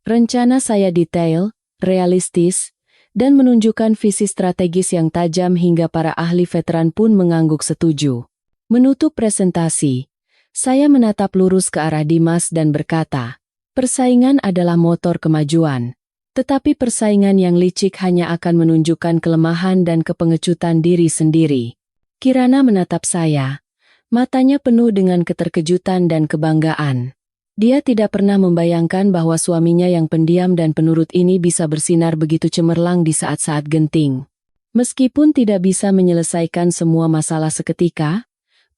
[SPEAKER 1] Rencana saya detail, realistis, dan menunjukkan visi strategis yang tajam hingga para ahli veteran pun mengangguk setuju. Menutup presentasi, saya menatap lurus ke arah Dimas dan berkata, persaingan adalah motor kemajuan. Tetapi persaingan yang licik hanya akan menunjukkan kelemahan dan kepengecutan diri sendiri. Kirana menatap saya, matanya penuh dengan keterkejutan dan kebanggaan. Dia tidak pernah membayangkan bahwa suaminya yang pendiam dan penurut ini bisa bersinar begitu cemerlang di saat-saat genting. Meskipun tidak bisa menyelesaikan semua masalah seketika,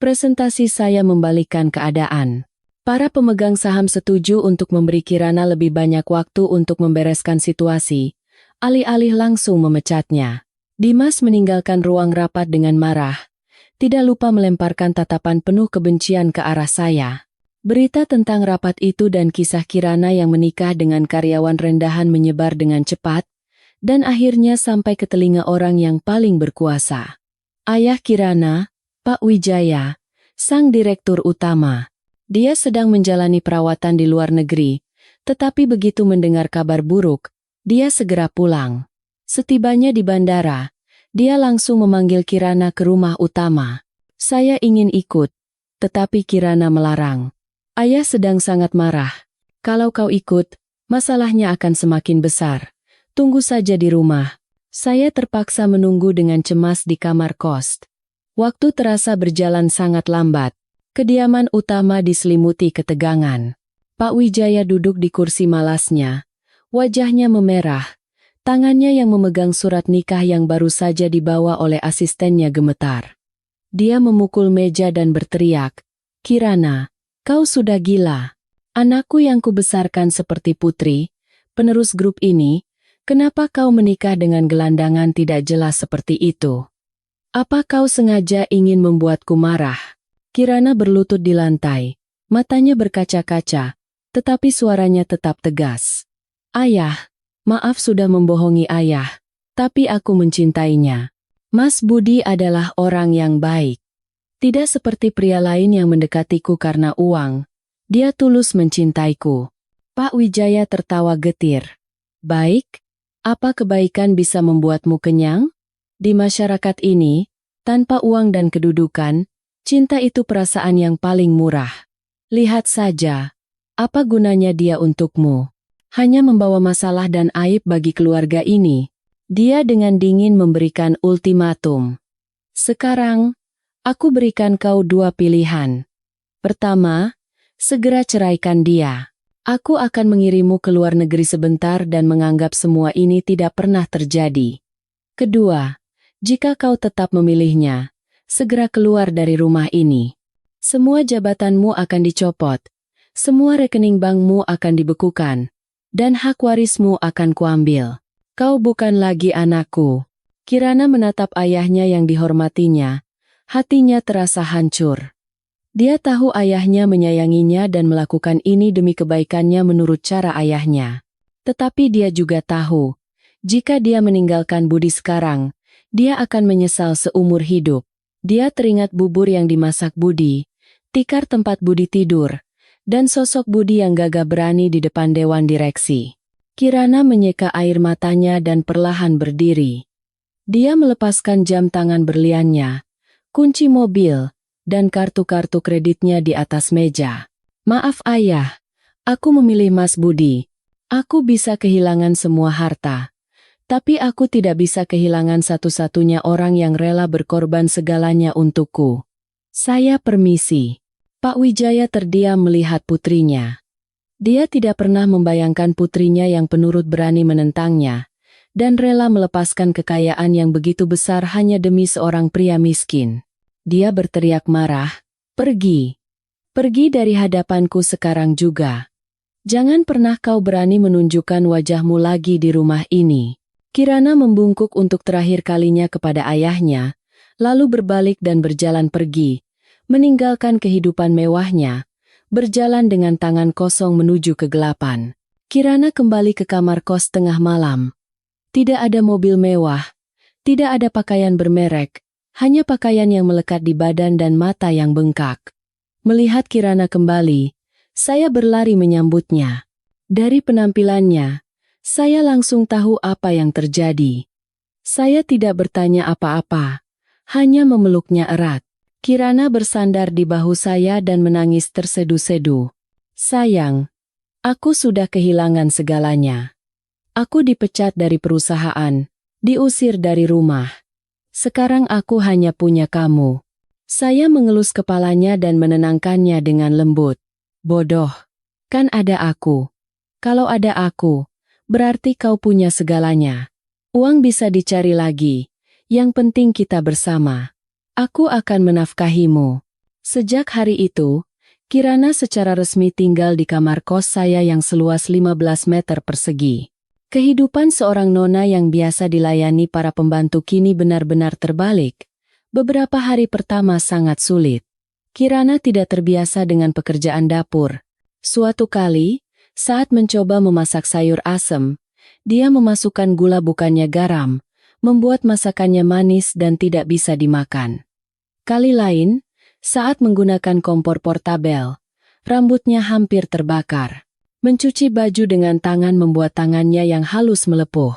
[SPEAKER 1] presentasi saya membalikkan keadaan. Para pemegang saham setuju untuk memberi Kirana lebih banyak waktu untuk membereskan situasi, alih-alih langsung memecatnya. Dimas meninggalkan ruang rapat dengan marah, tidak lupa melemparkan tatapan penuh kebencian ke arah saya. Berita tentang rapat itu dan kisah Kirana yang menikah dengan karyawan rendahan menyebar dengan cepat, dan akhirnya sampai ke telinga orang yang paling berkuasa. Ayah Kirana, Pak Wijaya, sang direktur utama. Dia sedang menjalani perawatan di luar negeri, tetapi begitu mendengar kabar buruk, dia segera pulang. Setibanya di bandara, dia langsung memanggil Kirana ke rumah utama. Saya ingin ikut, tetapi Kirana melarang. Ayah sedang sangat marah. Kalau kau ikut, masalahnya akan semakin besar. Tunggu saja di rumah. Saya terpaksa menunggu dengan cemas di kamar kos. Waktu terasa berjalan sangat lambat. Kediaman utama diselimuti ketegangan. Pak Wijaya duduk di kursi malasnya. Wajahnya memerah. Tangannya yang memegang surat nikah yang baru saja dibawa oleh asistennya gemetar. Dia memukul meja dan berteriak, Kirana, kau sudah gila. Anakku yang kubesarkan seperti putri, penerus grup ini, kenapa kau menikah dengan gelandangan tidak jelas seperti itu? Apa kau sengaja ingin membuatku marah? Kirana berlutut di lantai, matanya berkaca-kaca, tetapi suaranya tetap tegas. Ayah, maaf sudah membohongi ayah, tapi aku mencintainya. Mas Budi adalah orang yang baik. Tidak seperti pria lain yang mendekatiku karena uang. Dia tulus mencintaiku. Pak Wijaya tertawa getir. Baik? Apa kebaikan bisa membuatmu kenyang? Di masyarakat ini, tanpa uang dan kedudukan, cinta itu perasaan yang paling murah. Lihat saja, apa gunanya dia untukmu? Hanya membawa masalah dan aib bagi keluarga ini. Dia dengan dingin memberikan ultimatum. Sekarang, aku berikan kau dua pilihan. Pertama, segera ceraikan dia. Aku akan mengirimmu ke luar negeri sebentar dan menganggap semua ini tidak pernah terjadi. Kedua, jika kau tetap memilihnya, segera keluar dari rumah ini. Semua jabatanmu akan dicopot, semua rekening bankmu akan dibekukan, dan hak warismu akan kuambil. Kau bukan lagi anakku. Kirana menatap ayahnya yang dihormatinya, hatinya terasa hancur. Dia tahu ayahnya menyayanginya dan melakukan ini demi kebaikannya menurut cara ayahnya. Tetapi dia juga tahu, jika dia meninggalkan Budi sekarang, dia akan menyesal seumur hidup. Dia teringat bubur yang dimasak Budi, tikar tempat Budi tidur, dan sosok Budi yang gagah berani di depan dewan direksi. Kirana menyeka air matanya dan perlahan berdiri. Dia melepaskan jam tangan berliannya, kunci mobil, dan kartu-kartu kreditnya di atas meja. Maaf ayah, aku memilih Mas Budi. Aku bisa kehilangan semua harta. Tapi aku tidak bisa kehilangan satu-satunya orang yang rela berkorban segalanya untukku. Saya permisi. Pak Wijaya terdiam melihat putrinya. Dia tidak pernah membayangkan putrinya yang penurut berani menentangnya, dan rela melepaskan kekayaan yang begitu besar hanya demi seorang pria miskin. Dia berteriak marah, pergi. Pergi dari hadapanku sekarang juga. Jangan pernah kau berani menunjukkan wajahmu lagi di rumah ini. Kirana membungkuk untuk terakhir kalinya kepada ayahnya, lalu berbalik dan berjalan pergi, meninggalkan kehidupan mewahnya, berjalan dengan tangan kosong menuju kegelapan. Kirana kembali ke kamar kos tengah malam. Tidak ada mobil mewah, tidak ada pakaian bermerek, hanya pakaian yang melekat di badan dan mata yang bengkak. Melihat Kirana kembali, saya berlari menyambutnya. Dari penampilannya, Saya langsung tahu apa yang terjadi. Saya tidak bertanya apa-apa, hanya memeluknya erat. Kirana bersandar di bahu saya dan menangis tersedu-sedu. Sayang, aku sudah kehilangan segalanya. Aku dipecat dari perusahaan, diusir dari rumah. Sekarang aku hanya punya kamu. Saya mengelus kepalanya dan menenangkannya dengan lembut. Bodoh, kan ada aku. Kalau ada aku, berarti kau punya segalanya. Uang bisa dicari lagi, yang penting kita bersama. Aku akan menafkahimu. Sejak hari itu, Kirana secara resmi tinggal di kamar kos saya yang seluas 15 meter persegi. Kehidupan seorang nona yang biasa dilayani para pembantu kini benar-benar terbalik. Beberapa hari pertama sangat sulit. Kirana tidak terbiasa dengan pekerjaan dapur. Suatu kali, saat mencoba memasak sayur asem, dia memasukkan gula bukannya garam, membuat masakannya manis dan tidak bisa dimakan. Kali lain, saat menggunakan kompor portabel, rambutnya hampir terbakar. Mencuci baju dengan tangan membuat tangannya yang halus melepuh.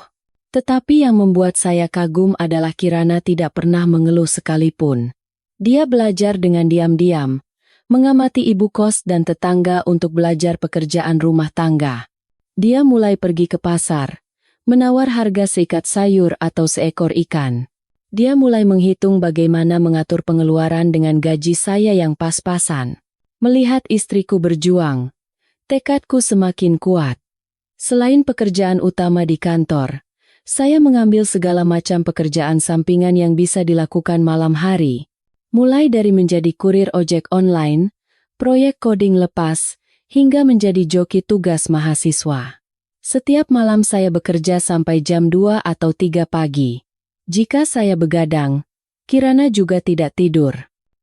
[SPEAKER 1] Tetapi yang membuat saya kagum adalah Kirana tidak pernah mengeluh sekalipun. Dia belajar dengan diam-diam, mengamati ibu kos dan tetangga untuk belajar pekerjaan rumah tangga. Dia mulai pergi ke pasar, menawar harga seikat sayur atau seekor ikan. Dia mulai menghitung bagaimana mengatur pengeluaran dengan gaji saya yang pas-pasan. Melihat istriku berjuang, tekadku semakin kuat. Selain pekerjaan utama di kantor, saya mengambil segala macam pekerjaan sampingan yang bisa dilakukan malam hari. Mulai dari menjadi kurir ojek online, proyek coding lepas, hingga menjadi joki tugas mahasiswa. Setiap malam saya bekerja sampai jam 2 atau 3 pagi. Jika saya begadang, Kirana juga tidak tidur.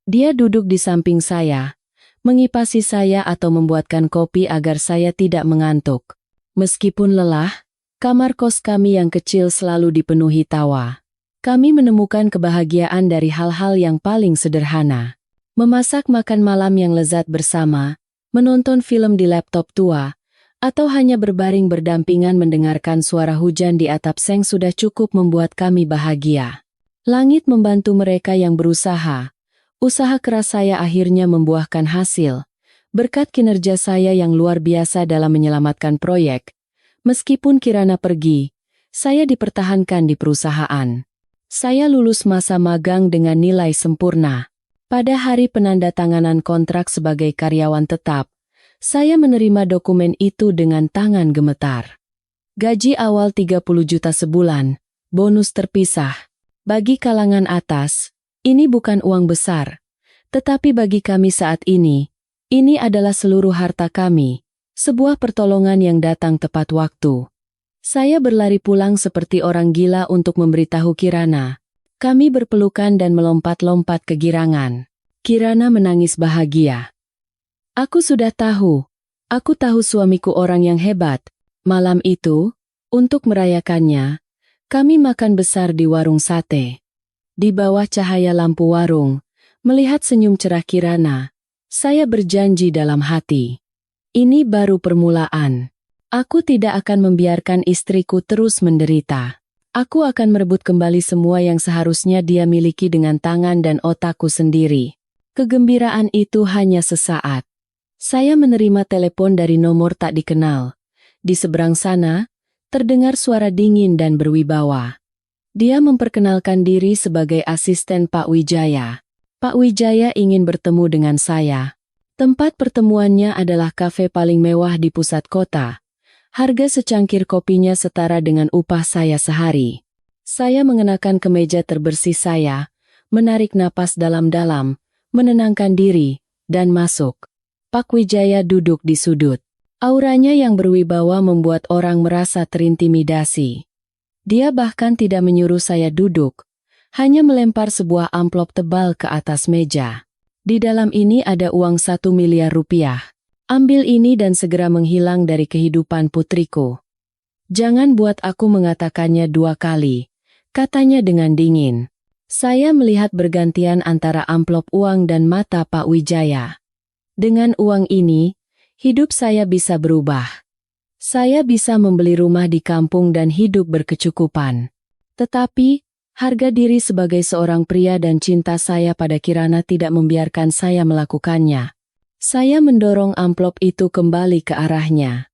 [SPEAKER 1] Dia duduk di samping saya, mengipasi saya atau membuatkan kopi agar saya tidak mengantuk. Meskipun lelah, kamar kos kami yang kecil selalu dipenuhi tawa. Kami menemukan kebahagiaan dari hal-hal yang paling sederhana. Memasak makan malam yang lezat bersama, menonton film di laptop tua, atau hanya berbaring berdampingan mendengarkan suara hujan di atap seng sudah cukup membuat kami bahagia. Langit membantu mereka yang berusaha. Usaha keras saya akhirnya membuahkan hasil. Berkat kinerja saya yang luar biasa dalam menyelamatkan proyek. Meskipun Kirana pergi, saya dipertahankan di perusahaan. Saya lulus masa magang dengan nilai sempurna. Pada hari penandatanganan kontrak sebagai karyawan tetap, saya menerima dokumen itu dengan tangan gemetar. Gaji awal 30 juta sebulan, bonus terpisah. Bagi kalangan atas, ini bukan uang besar. Tetapi bagi kami saat ini adalah seluruh harta kami. Sebuah pertolongan yang datang tepat waktu. Saya berlari pulang seperti orang gila untuk memberitahu Kirana. Kami berpelukan dan melompat-lompat kegirangan. Kirana menangis bahagia. Aku sudah tahu. Aku tahu suamiku orang yang hebat. Malam itu, untuk merayakannya, kami makan besar di warung sate. Di bawah cahaya lampu warung, melihat senyum cerah Kirana, saya berjanji dalam hati. Ini baru permulaan. Aku tidak akan membiarkan istriku terus menderita. Aku akan merebut kembali semua yang seharusnya dia miliki dengan tangan dan otakku sendiri. Kegembiraan itu hanya sesaat. Saya menerima telepon dari nomor tak dikenal. Di seberang sana, terdengar suara dingin dan berwibawa. Dia memperkenalkan diri sebagai asisten Pak Wijaya. Pak Wijaya ingin bertemu dengan saya. Tempat pertemuannya adalah kafe paling mewah di pusat kota. Harga secangkir kopinya setara dengan upah saya sehari. Saya mengenakan kemeja terbersih saya, menarik napas dalam-dalam, menenangkan diri, dan masuk. Pak Wijaya duduk di sudut. Auranya yang berwibawa membuat orang merasa terintimidasi. Dia bahkan tidak menyuruh saya duduk, hanya melempar sebuah amplop tebal ke atas meja. Di dalam ini ada uang 1 miliar rupiah. Ambil ini dan segera menghilang dari kehidupan putriku. Jangan buat aku mengatakannya 2 kali, katanya dengan dingin. Saya melihat bergantian antara amplop uang dan mata Pak Wijaya. Dengan uang ini, hidup saya bisa berubah. Saya bisa membeli rumah di kampung dan hidup berkecukupan. Tetapi, harga diri sebagai seorang pria dan cinta saya pada Kirana tidak membiarkan saya melakukannya. Saya mendorong amplop itu kembali ke arahnya.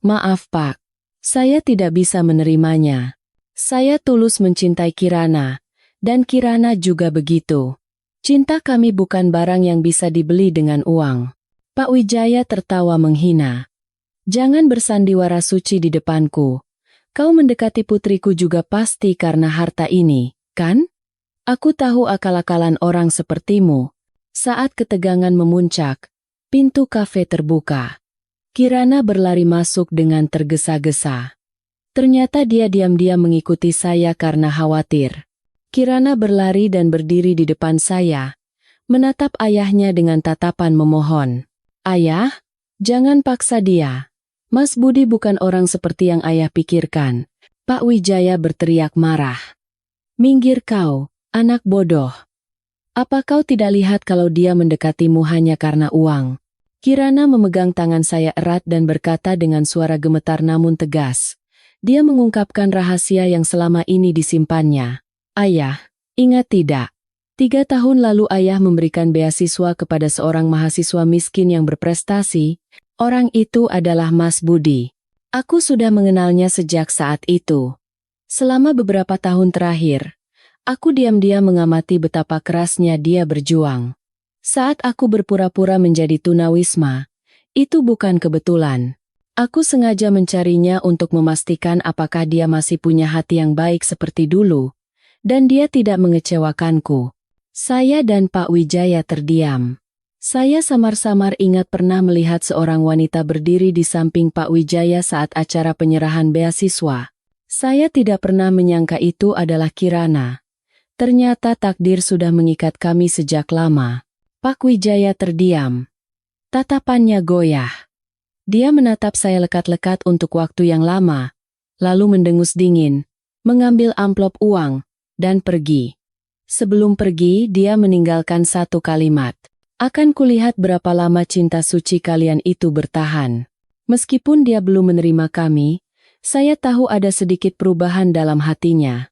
[SPEAKER 1] Maaf Pak, saya tidak bisa menerimanya. Saya tulus mencintai Kirana, dan Kirana juga begitu. Cinta kami bukan barang yang bisa dibeli dengan uang. Pak Wijaya tertawa menghina. Jangan bersandiwara suci di depanku. Kau mendekati putriku juga pasti karena harta ini, kan? Aku tahu akal-akalan orang sepertimu. Saat ketegangan memuncak, pintu kafe terbuka. Kirana berlari masuk dengan tergesa-gesa. Ternyata dia diam-diam mengikuti saya karena khawatir. Kirana berlari dan berdiri di depan saya, menatap ayahnya dengan tatapan memohon. Ayah, jangan paksa dia. Mas Budi bukan orang seperti yang ayah pikirkan. Pak Wijaya berteriak marah. Minggir kau, anak bodoh. Apa kau tidak lihat kalau dia mendekatimu hanya karena uang? Kirana memegang tangan saya erat dan berkata dengan suara gemetar namun tegas. Dia mengungkapkan rahasia yang selama ini disimpannya. Ayah, ingat tidak? 3 tahun lalu ayah memberikan beasiswa kepada seorang mahasiswa miskin yang berprestasi. Orang itu adalah Mas Budi. Aku sudah mengenalnya sejak saat itu. Selama beberapa tahun terakhir, aku diam-diam mengamati betapa kerasnya dia berjuang. Saat aku berpura-pura menjadi tunawisma, itu bukan kebetulan. Aku sengaja mencarinya untuk memastikan apakah dia masih punya hati yang baik seperti dulu, dan dia tidak mengecewakanku. Saya dan Pak Wijaya terdiam. Saya samar-samar ingat pernah melihat seorang wanita berdiri di samping Pak Wijaya saat acara penyerahan beasiswa. Saya tidak pernah menyangka itu adalah Kirana. Ternyata takdir sudah mengikat kami sejak lama. Pak Wijaya terdiam. Tatapannya goyah. Dia menatap saya lekat-lekat untuk waktu yang lama, lalu mendengus dingin, mengambil amplop uang, dan pergi. Sebelum pergi, dia meninggalkan satu kalimat. Akan kulihat berapa lama cinta suci kalian itu bertahan. Meskipun dia belum menerima kami, saya tahu ada sedikit perubahan dalam hatinya.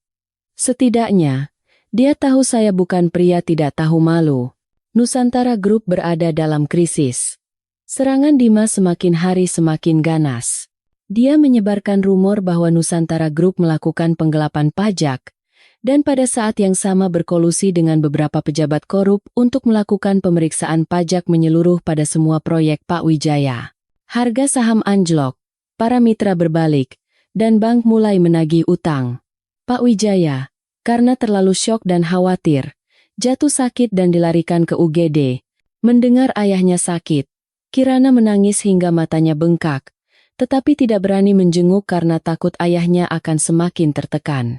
[SPEAKER 1] Setidaknya, dia tahu saya bukan pria tidak tahu malu. Nusantara Group berada dalam krisis. Serangan Dimas semakin hari semakin ganas. Dia menyebarkan rumor bahwa Nusantara Group melakukan penggelapan pajak, dan pada saat yang sama berkolusi dengan beberapa pejabat korup untuk melakukan pemeriksaan pajak menyeluruh pada semua proyek Pak Wijaya. Harga saham anjlok, para mitra berbalik, dan bank mulai menagih utang. Pak Wijaya, karena terlalu syok dan khawatir, jatuh sakit dan dilarikan ke UGD. Mendengar ayahnya sakit, Kirana menangis hingga matanya bengkak, tetapi tidak berani menjenguk karena takut ayahnya akan semakin tertekan.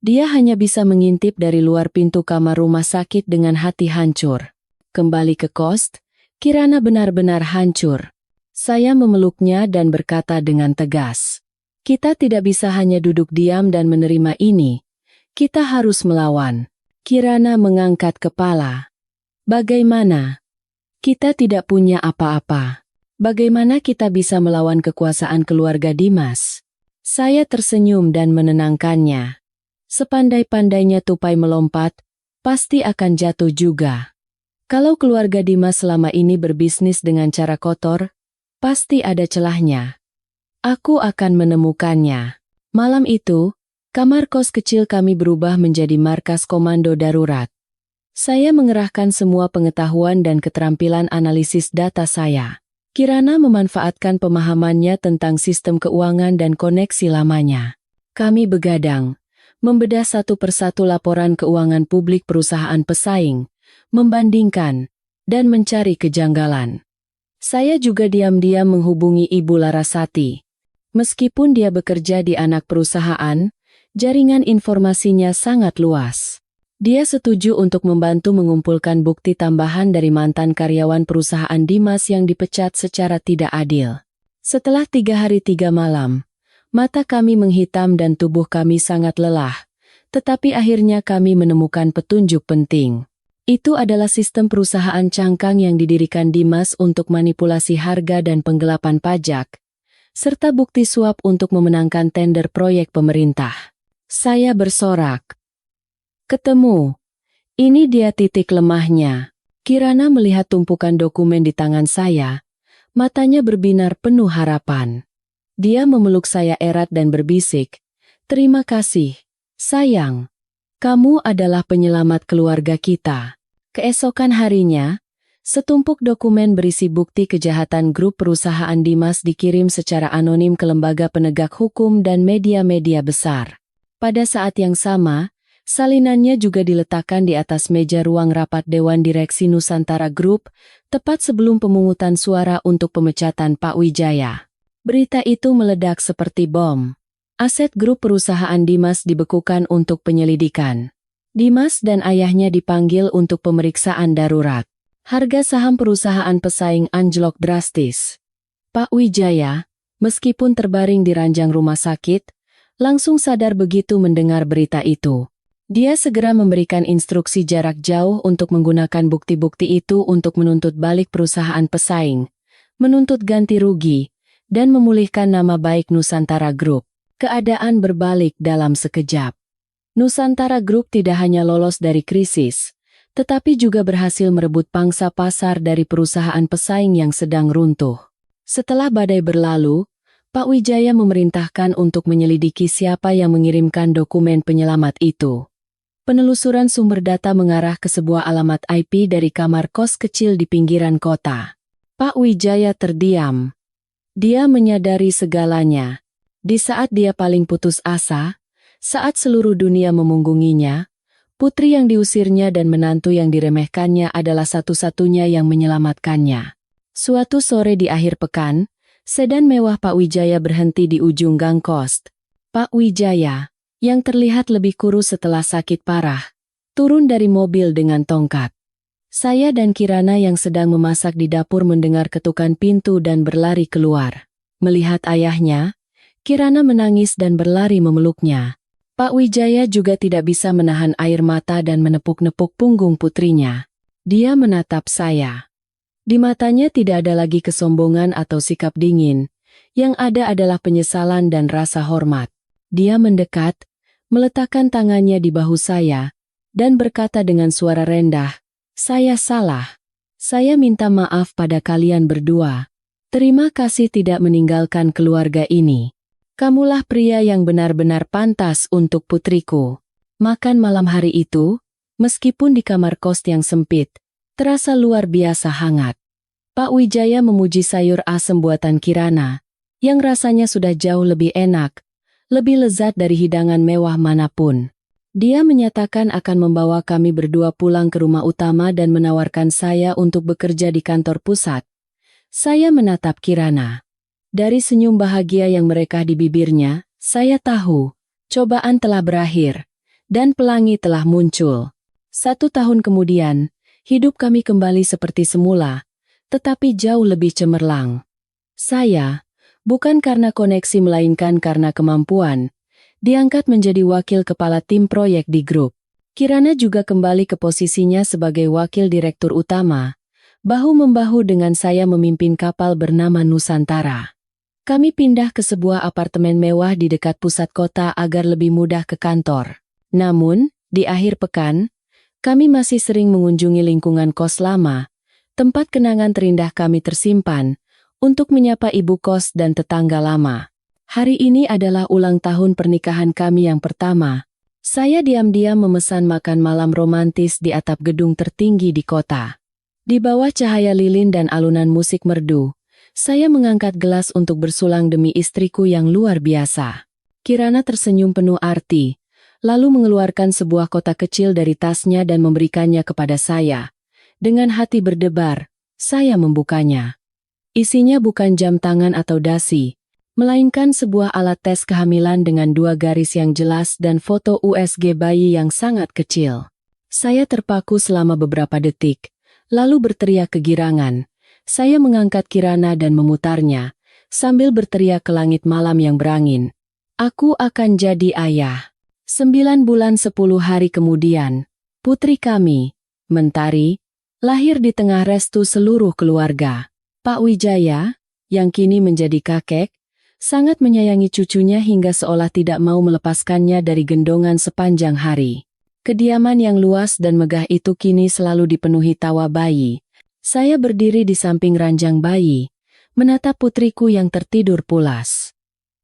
[SPEAKER 1] Dia hanya bisa mengintip dari luar pintu kamar rumah sakit dengan hati hancur. Kembali ke kos, Kirana benar-benar hancur. Saya memeluknya dan berkata dengan tegas, "Kita tidak bisa hanya duduk diam dan menerima ini. Kita harus melawan." Kirana mengangkat kepala. "Bagaimana? Kita tidak punya apa-apa. Bagaimana kita bisa melawan kekuasaan keluarga Dimas?" Saya tersenyum dan menenangkannya. Sepandai-pandainya tupai melompat, pasti akan jatuh juga. Kalau keluarga Dimas selama ini berbisnis dengan cara kotor, pasti ada celahnya. Aku akan menemukannya. Malam itu, kamar kos kecil kami berubah menjadi markas komando darurat. Saya mengerahkan semua pengetahuan dan keterampilan analisis data saya. Kirana memanfaatkan pemahamannya tentang sistem keuangan dan koneksi lamanya. Kami begadang, membedah satu persatu laporan keuangan publik perusahaan pesaing, membandingkan, dan mencari kejanggalan. Saya juga diam-diam menghubungi Ibu Larasati. Meskipun dia bekerja di anak perusahaan, jaringan informasinya sangat luas. Dia setuju untuk membantu mengumpulkan bukti tambahan dari mantan karyawan perusahaan Dimas yang dipecat secara tidak adil. Setelah 3 hari 3 malam, mata kami menghitam dan tubuh kami sangat lelah, tetapi akhirnya kami menemukan petunjuk penting. Itu adalah sistem perusahaan cangkang yang didirikan Dimas untuk manipulasi harga dan penggelapan pajak. serta bukti suap untuk memenangkan tender proyek pemerintah. Saya bersorak. Ketemu. Ini dia titik lemahnya. Kirana melihat tumpukan dokumen di tangan saya. Matanya berbinar penuh harapan. Dia memeluk saya erat dan berbisik, "Terima kasih, sayang. Kamu adalah penyelamat keluarga kita." Keesokan harinya, setumpuk dokumen berisi bukti kejahatan grup perusahaan Dimas dikirim secara anonim ke lembaga penegak hukum dan media-media besar. Pada saat yang sama, salinannya juga diletakkan di atas meja ruang rapat Dewan Direksi Nusantara Group, tepat sebelum pemungutan suara untuk pemecatan Pak Wijaya. Berita itu meledak seperti bom. Aset grup perusahaan Dimas dibekukan untuk penyelidikan. Dimas dan ayahnya dipanggil untuk pemeriksaan darurat. Harga saham perusahaan pesaing anjlok drastis. Pak Wijaya, meskipun terbaring di ranjang rumah sakit, langsung sadar begitu mendengar berita itu. Dia segera memberikan instruksi jarak jauh untuk menggunakan bukti-bukti itu untuk menuntut balik perusahaan pesaing, menuntut ganti rugi, dan memulihkan nama baik Nusantara Group. Keadaan berbalik dalam sekejap. Nusantara Group tidak hanya lolos dari krisis, tetapi juga berhasil merebut pangsa pasar dari perusahaan pesaing yang sedang runtuh. Setelah badai berlalu, Pak Wijaya memerintahkan untuk menyelidiki siapa yang mengirimkan dokumen penyelamat itu. Penelusuran sumber data mengarah ke sebuah alamat IP dari kamar kos kecil di pinggiran kota. Pak Wijaya terdiam. Dia menyadari segalanya. Di saat dia paling putus asa, saat seluruh dunia memunggunginya, putri yang diusirnya dan menantu yang diremehkannya adalah satu-satunya yang menyelamatkannya. Suatu sore di akhir pekan, sedan mewah Pak Wijaya berhenti di ujung gang kos. Pak Wijaya, yang terlihat lebih kurus setelah sakit parah, turun dari mobil dengan tongkat. Saya dan Kirana yang sedang memasak di dapur mendengar ketukan pintu dan berlari keluar. Melihat ayahnya, Kirana menangis dan berlari memeluknya. Pak Wijaya juga tidak bisa menahan air mata dan menepuk-nepuk punggung putrinya. Dia menatap saya. Di matanya tidak ada lagi kesombongan atau sikap dingin. Yang ada adalah penyesalan dan rasa hormat. Dia mendekat, meletakkan tangannya di bahu saya, dan berkata dengan suara rendah, "Saya salah. Saya minta maaf pada kalian berdua. Terima kasih tidak meninggalkan keluarga ini. Kamulah pria yang benar-benar pantas untuk putriku." Makan malam hari itu, meskipun di kamar kos yang sempit, terasa luar biasa hangat. Pak Wijaya memuji sayur asem buatan Kirana, yang rasanya sudah jauh lebih enak, lebih lezat dari hidangan mewah manapun. Dia menyatakan akan membawa kami berdua pulang ke rumah utama dan menawarkan saya untuk bekerja di kantor pusat. Saya menatap Kirana. Dari senyum bahagia yang merekah di bibirnya, saya tahu, cobaan telah berakhir, dan pelangi telah muncul. 1 tahun kemudian, hidup kami kembali seperti semula, tetapi jauh lebih cemerlang. Saya, bukan karena koneksi melainkan karena kemampuan, diangkat menjadi wakil kepala tim proyek di grup. Kirana juga kembali ke posisinya sebagai wakil direktur utama, bahu-membahu dengan saya memimpin kapal bernama Nusantara. Kami pindah ke sebuah apartemen mewah di dekat pusat kota agar lebih mudah ke kantor. Namun, di akhir pekan, kami masih sering mengunjungi lingkungan kos lama, tempat kenangan terindah kami tersimpan, untuk menyapa ibu kos dan tetangga lama. Hari ini adalah ulang tahun pernikahan kami yang pertama. Saya diam-diam memesan makan malam romantis di atap gedung tertinggi di kota. Di bawah cahaya lilin dan alunan musik merdu, saya mengangkat gelas untuk bersulang demi istriku yang luar biasa. Kirana tersenyum penuh arti, lalu mengeluarkan sebuah kotak kecil dari tasnya dan memberikannya kepada saya. Dengan hati berdebar, saya membukanya. Isinya bukan jam tangan atau dasi, melainkan sebuah alat tes kehamilan dengan 2 garis yang jelas dan foto USG bayi yang sangat kecil. Saya terpaku selama beberapa detik, lalu berteriak kegirangan. Saya mengangkat Kirana dan memutarnya, sambil berteriak ke langit malam yang berangin. Aku akan jadi ayah. 9 bulan 10 hari kemudian, putri kami, Mentari, lahir di tengah restu seluruh keluarga. Pak Wijaya, yang kini menjadi kakek, Sangat menyayangi cucunya hingga seolah tidak mau melepaskannya dari gendongan sepanjang hari. Kediaman yang luas dan megah itu kini selalu dipenuhi tawa bayi. Saya berdiri di samping ranjang bayi, menatap putriku yang tertidur pulas.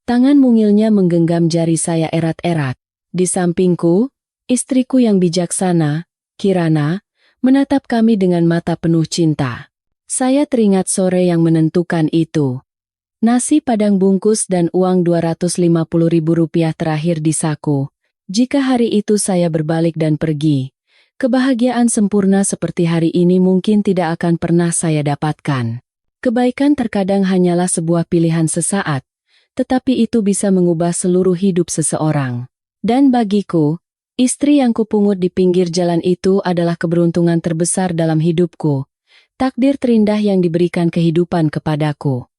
[SPEAKER 1] Tangan mungilnya menggenggam jari saya erat-erat. Di sampingku, istriku yang bijaksana, Kirana, menatap kami dengan mata penuh cinta. Saya teringat sore yang menentukan itu. Nasi padang bungkus dan uang Rp250.000 terakhir di saku. Jika hari itu saya berbalik dan pergi, kebahagiaan sempurna seperti hari ini mungkin tidak akan pernah saya dapatkan. Kebaikan terkadang hanyalah sebuah pilihan sesaat, tetapi itu bisa mengubah seluruh hidup seseorang. Dan bagiku, istri yang kupungut di pinggir jalan itu adalah keberuntungan terbesar dalam hidupku. Takdir terindah yang diberikan kehidupan kepadaku.